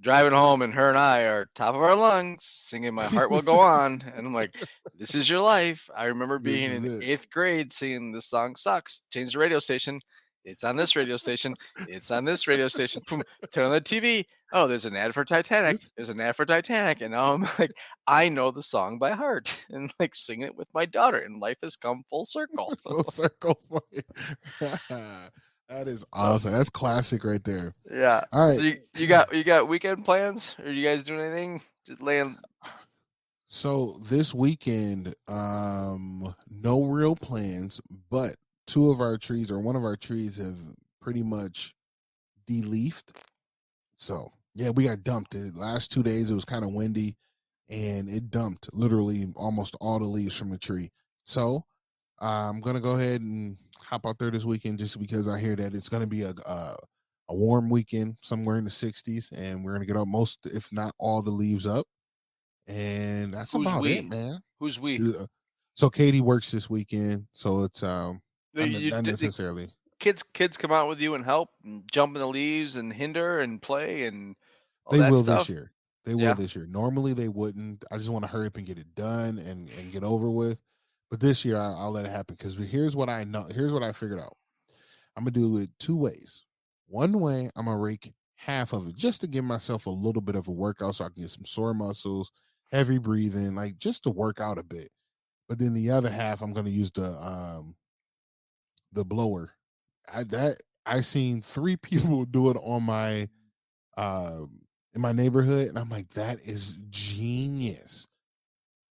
driving home, and her and I are top of our lungs singing "My Heart Will Go On." And I'm like, this is your life. I remember This being is in it. 8th grade singing "This Song Sucks." Change the radio station. It's on this radio station. It's on this radio station. Boom, turn on the TV. Oh, there's an ad for Titanic. There's an ad for Titanic. And now I'm like, I know the song by heart and like sing it with my daughter. And life has come full circle. Full circle for you. That is So awesome. That's classic right there. yeah. All So right. you got weekend plans? Are you guys doing anything? Just laying. So this weekend, no real plans, but two of our trees or one of our trees have pretty much de-leafed. So yeah, we got dumped. The last 2 days it was kind of windy and it dumped literally almost all the leaves from the tree. So I'm gonna go ahead and hop out there this weekend just because I hear that it's gonna be a warm weekend somewhere in the 60s, and we're gonna get up most, if not all, the leaves up, and that's Who's about it, we? man. Who's we? So Katie works this weekend, so it's No, not the necessarily. kids come out with you and help and jump in the leaves and hinder and play and all They that will this stuff. year. They will Yeah. this year. Normally they wouldn't. I just want to hurry up and get it done and get over with. But this year I'll let it happen because here's what I know. Here's what I figured out. I'm gonna do it two ways. One way, I'm gonna rake half of it just to give myself a little bit of a workout so I can get some sore muscles, heavy breathing, like just to work out a bit. But then the other half, I'm gonna use the blower. I seen three people do it on my in my neighborhood, and I'm like, that is genius.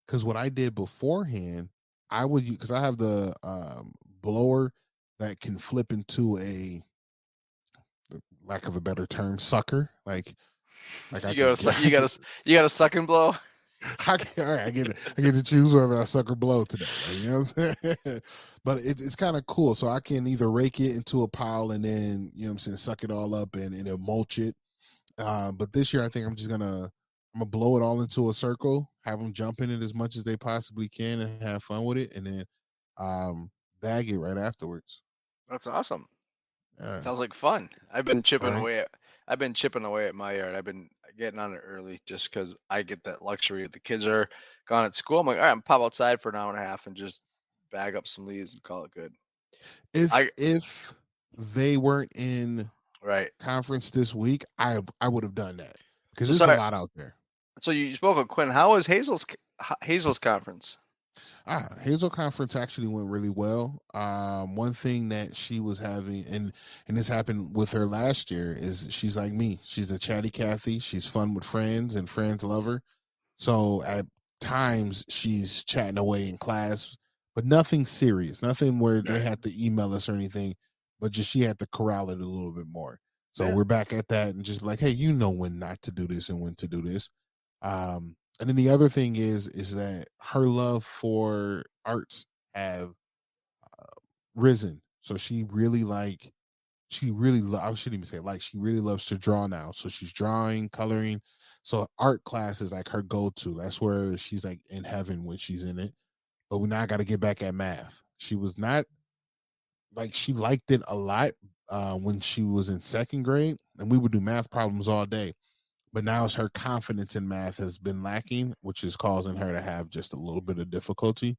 Because what I did beforehand, I would because I have the blower that can flip into a, lack of a better term, sucker. Like I You can, got to you got to you got to suck and blow. all right, I get to choose whether I suck or blow today. Like, you know what I'm saying? But it's kind of cool. So I can either rake it into a pile and then, you know what I'm saying, suck it all up and it'll mulch it. But this year I think I'm gonna blow it all into a circle, have them jump in it as much as they possibly can and have fun with it, and then bag it right afterwards. That's awesome. Yeah. Sounds like fun. I've been chipping Right. away at my yard. I've been getting on it early just because I get that luxury. If the kids are gone at school, I'm like, all right, I'm pop outside for an hour and a half and just bag up some leaves and call it good. If I they weren't in right. conference this week, I would have done that because So there's a sorry. lot out there. So you spoke of Quinn. How was Hazel's conference? Hazel conference actually went really well. One thing that she was having, and this happened with her last year, is she's like me. She's a chatty Cathy. She's fun with friends, and friends love her. So at times she's chatting away in class, but nothing serious, nothing where they Right. had to email us or anything. But just she had to corral it a little bit more. So Yeah. we're back at that, and just like, hey, you know when not to do this and when to do this. And then the other thing is that her love for arts have risen. So I shouldn't even say like, she really loves to draw now. So she's drawing, coloring. So art class is like her go-to. That's where she's like in heaven when she's in it. But we now got to get back at math. She was not like, she liked it a lot when she was in second grade, and we would do math problems all day. But now it's her confidence in math has been lacking, which is causing her to have just a little bit of difficulty.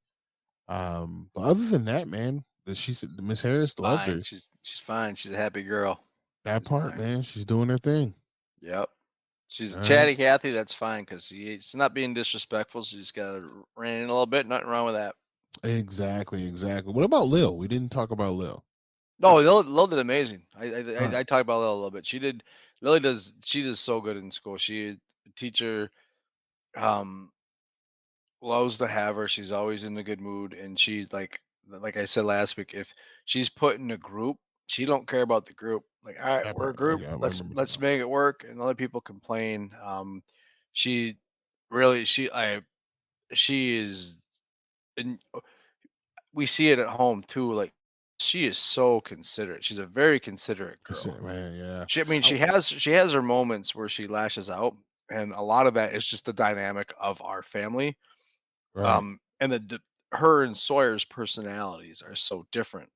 But other than that, man, Miss Harris loved Fine. her. She's fine. She's a happy girl. That She's part, fine. man, she's doing her thing. Yep. She's All right. chatty Cathy. That's fine because she's not being disrespectful. She's got to rein in a little bit. Nothing wrong with that. Exactly, exactly. What about Lil? We didn't talk about Lil. No, Lil did amazing. All right. I talked about Lil a little bit. Lily does. She does so good in school. She a teacher um loves to have her. She's always in a good mood, and she's like I said last week. If she's put in a group, she don't care about the group. Like, all right, That we're a part. group. Yeah, I remember that Let's now. make it work. And other people complain. She really she is, and we see it at home too. Like, she is so considerate. She's a very considerate girl. Man, yeah. I mean, I, she has her moments where she lashes out, and a lot of that is just the dynamic of our family. right. And her and Sawyer's personalities are so different.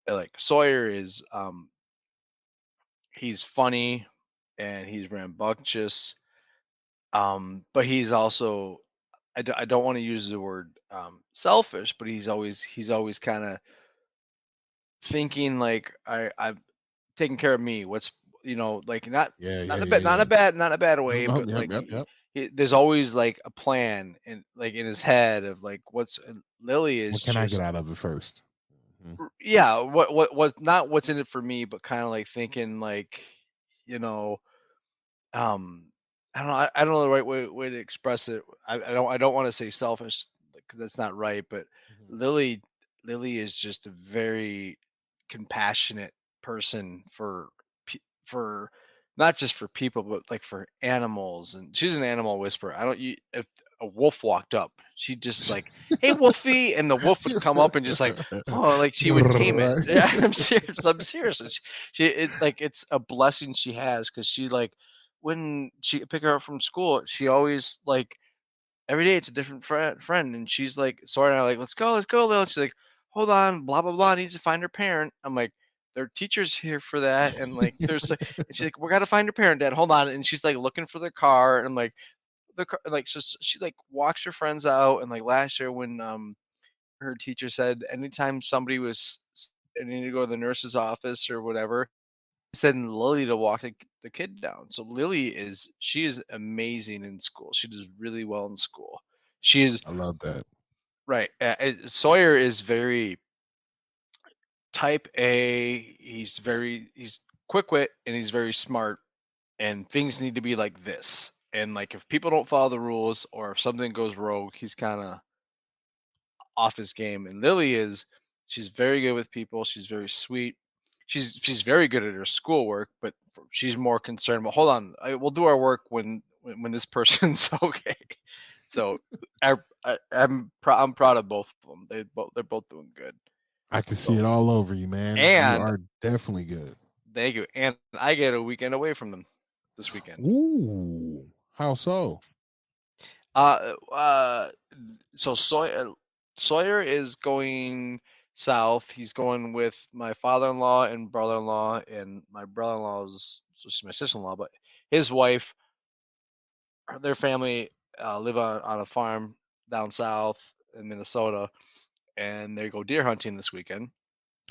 Like Sawyer is, he's funny and he's rambunctious, but he's also, I don't want to use the word selfish, but he's always kind of thinking like I'm taking care of me. What's, like, Yeah, not yeah, in a yeah, bad yeah. not in a bad No, way, no, but yep, like yep, yep. there's always like a plan and like in his head of like what's, and Lily is What can I get just, out of it 1st? yeah, what not what's in it for me, but kind of like thinking like, you know, um I don't know the right way to express it. I don't want to say selfish, because that's not right, but Mhm. Lily Lily is just a very compassionate person for for not just for people, but like for animals. And she's an animal whisperer. I don't you If a wolf walked up, she'd just like, hey Wolfie, and the wolf would come up and just like, oh, like she would tame it. Yeah, Right. I'm serious. It's a blessing she has, because she like, when she pick her up from school, she always like, every day it's a different friend, and she's like, sorry, and I like, let's go, Lil. She's like, hold on, blah blah blah, needs to find her parent. I'm like, their teachers here for that, and like, and she's like, we gotta find her parent, Dad. Hold on, and she's like looking for the car, and I'm like, the car, like, so she like walks her friends out, and like last year when her teacher said anytime somebody was and need to go to the nurse's office or whatever, send Lily to walk the kid down. So she is amazing in school. She does really well in school. She is I love that. right. Sawyer is very type A. He's quick wit and he's very smart. And things need to be like this. And like if people don't follow the rules or if something goes rogue, he's kind of off his game. And Lily is, she's very good with people. She's very sweet. She's very good at her schoolwork, but she's more concerned. Well, hold on, we'll do our work when this person's okay. So I'm proud of both of them. They're both doing good. I can see So it all over you, man. You and are definitely good. thank you. And I get a weekend away from them this weekend. Ooh, how so? Uh, uh, so Sawyer is going south. He's going with my father-in-law and brother-in-law, and my brother-in-law's so she's my sister-in-law, but his wife, their family live on a farm down south in Minnesota, and they go deer hunting this weekend.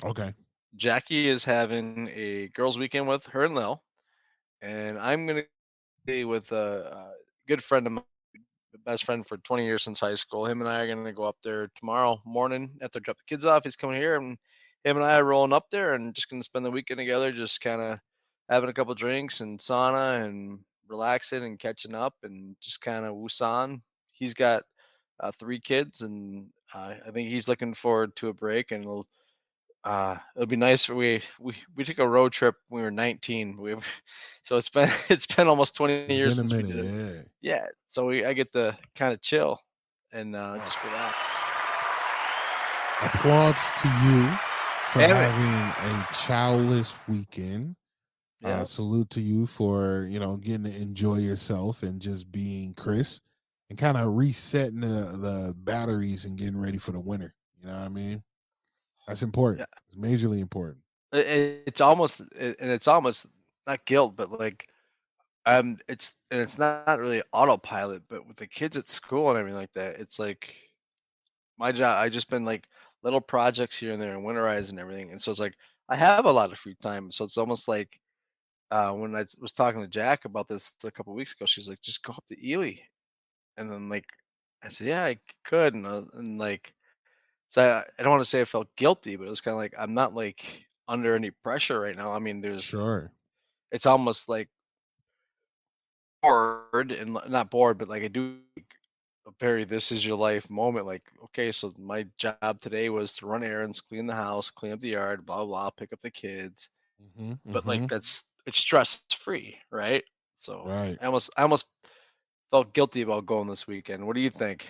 Okay. Jackie is having a girls' weekend with her and Lil, and I'm gonna be with a good friend of mine, best friend for 20 years since high school. Him and I are going to go up there tomorrow morning after I drop the kids off. He's coming here, and him and I are rolling up there and just going to spend the weekend together, just kind of having a couple drinks and sauna and relaxing and catching up and just kind of woosan. He's got 3 kids, and I think he's looking forward to a break. And it'll be nice. We took a road trip when we were 19. So it's been almost 20 It's years been a since we minute, did it. yeah. Yeah, so I get to kind of chill and Wow. just relax. Applauds to you for Damn it. having a childless weekend. Yeah. Salute to you for getting to enjoy yourself and just being Chris and kind of resetting the batteries and getting ready for the winter. You know what I mean? That's important. Yeah. It's majorly important. It's almost not guilt, but like it's not really autopilot, but with the kids at school and everything like that, it's like my job. I just been like little projects here and there and winterize and everything, and so it's like I have a lot of free time. So it's almost like when I was talking to Jack about this a couple weeks ago, she's like, just go up to Ely, and then like I said, yeah, I could, and like. So I don't want to say I felt guilty, but it was kind of like I'm not like under any pressure right now. I mean, Sure. it's almost like bored and not bored, but like I do a very this is your life moment. Like, okay, so my job today was to run errands, clean the house, clean up the yard, blah blah, pick up the kids. Mm-hmm, But like mm-hmm. it's stress free, right? So Right. I almost felt guilty about going this weekend. What do you think?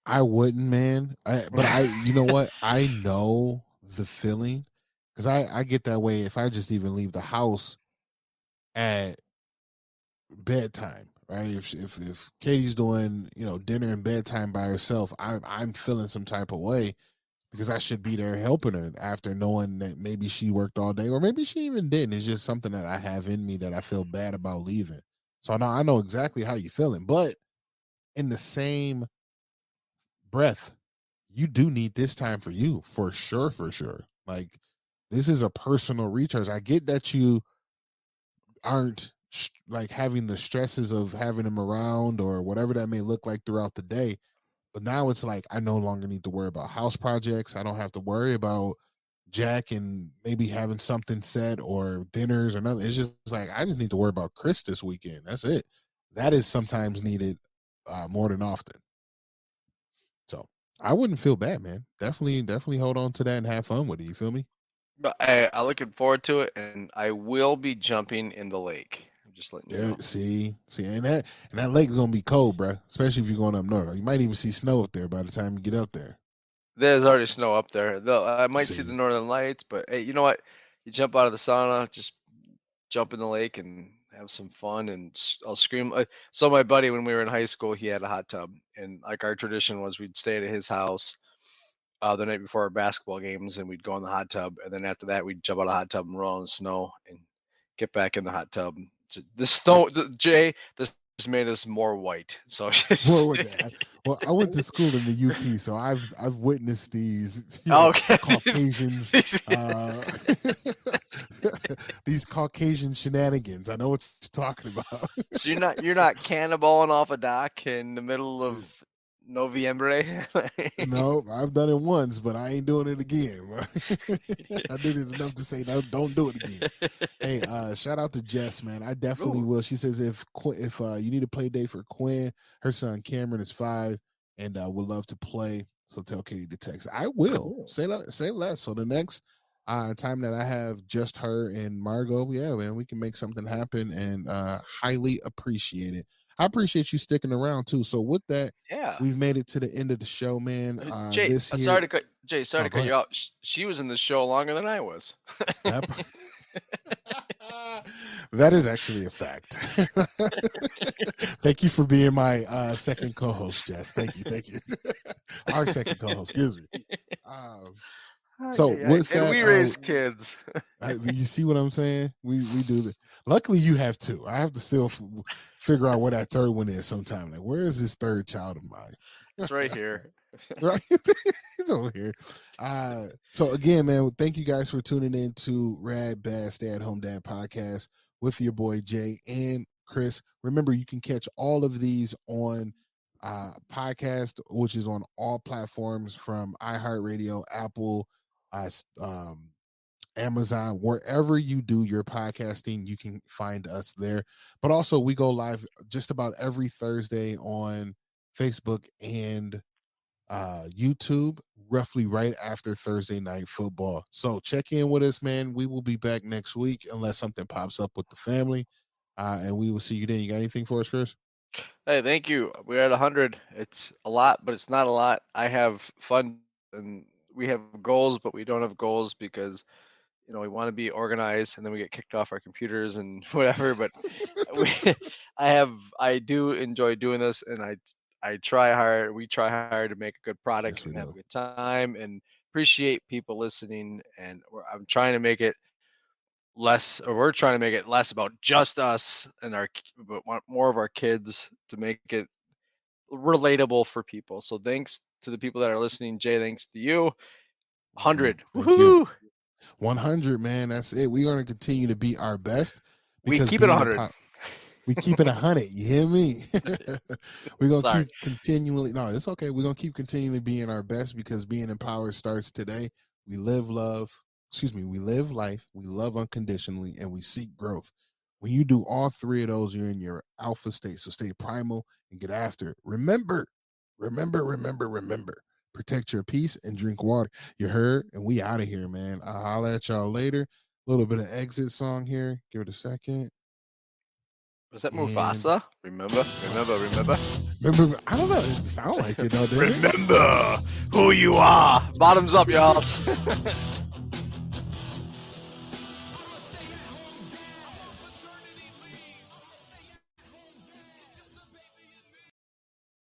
I wouldn't, man. But you know what? I know the feeling because I get that way if I just even leave the house at bedtime, right? If Katie's doing dinner and bedtime by herself, I'm feeling some type of way because I should be there helping her after knowing that maybe she worked all day or maybe she even didn't. It's just something that I have in me that I feel bad about leaving. So now I know exactly how you're feeling, but in the same breath, you do need this time for you for sure, for sure. Like this is a personal recharge. I get that you aren't like having the stresses of having them around or whatever that may look like throughout the day. But now it's like I no longer need to worry about house projects. I don't have to worry about Jack and maybe having something set or dinners or nothing. It's just like I just need to worry about Chris this weekend. That's it. That is sometimes needed more than often. So I wouldn't feel bad, man. Definitely hold on to that and have fun with it. You feel me? But I'm looking forward to it, and I will be jumping in the lake. I'm just letting you There, know. see, and that lake's gonna be cold, bro. Especially if you're going up north. You might even see snow up there by the time you get up there. There's already snow up there. Though I might see the See, northern lights, but hey, you know what? You jump out of the sauna, just jump in the lake and have some fun. And I'll scream. So my buddy, when we were in high school, he had a hot tub, and like our tradition was, we'd stay at his house the night before our basketball games, and we'd go in the hot tub, and then after that, we'd jump out of the hot tub and roll in the snow and get back in the hot tub. So the snow, Jay, this made us more white. So what would that? Well, I went to school in the UP, so I've witnessed these, okay. Caucasians, these Caucasian shenanigans. I know what you're talking about. So you're not cannonballing off a dock in the middle of Noviembre. No, I've done it once, but I ain't doing it again. I did it enough to say no, don't do it again. Hey, shout out to Jess, man. I definitely Ooh. will. She says if you need a play date for Quinn, her son Cameron is 5 and would love to play. So tell Katie to text. I will say less. So the next time that I have just her and Margot, yeah, man, we can make something happen and highly appreciate it. I appreciate you sticking around too. So with that, Yeah. we've made it to the end of the show, man. Jay, This here, sorry to cut oh, go you ahead. out. She was in the show longer than I was. Yep. That is actually a fact. Thank you for being my second co-host, Jess. Thank you. Our second co-host, excuse me. So with And that, we raise kids. you see what I'm saying? We do that. Luckily, you have two. I have to still figure out where that third one is sometime. Like, where is this third child of mine? It's right here. Right, it's over here. So again, man, thank you guys for tuning in to Rad Bad Stay at Home Dad podcast with your boy Jay and Chris. Remember, you can catch all of these on podcast, which is on all platforms from iHeartRadio, Apple, Amazon, wherever you do your podcasting, you can find us there. But also, we go live just about every Thursday on Facebook and YouTube, roughly right after Thursday night football. So check in with us, man. We will be back next week unless something pops up with the family. And we will see you then. You got anything for us, Chris? Hey, thank you. We're at 100. It's a lot, but it's not a lot. I have fun and we have goals, but we don't have goals because we want to be organized and then we get kicked off our computers and whatever. But we, I do enjoy doing this, and I try hard. We try hard to make a good product Yes, we and have do. a good time and appreciate people listening. And I'm trying to make it less, or we're trying to make it less about just us and but want more of our kids to make it relatable for people. So thanks to the people that are listening. Jay, thanks to you. 100. Thank you. Woohoo! 100, man. That's it. We're going to continue to be our best We because keep it being 100. we keep it 100. You hear me? We're going to Sorry. keep continually. No, it's okay. We're going to keep continually being our best because being empowered starts today. We live we live life, we love unconditionally, and we seek growth. When you do all three of those, you're in your alpha state. So stay primal and get after it. Remember, protect your peace and drink water. You heard? And we out of here, man. I'll holler at y'all later. A little bit of exit song here. Give it a second. Was that And Mufasa? Remember? remember, I don't know. It sound like it though, didn't it? Remember who you are. Bottoms up, y'all.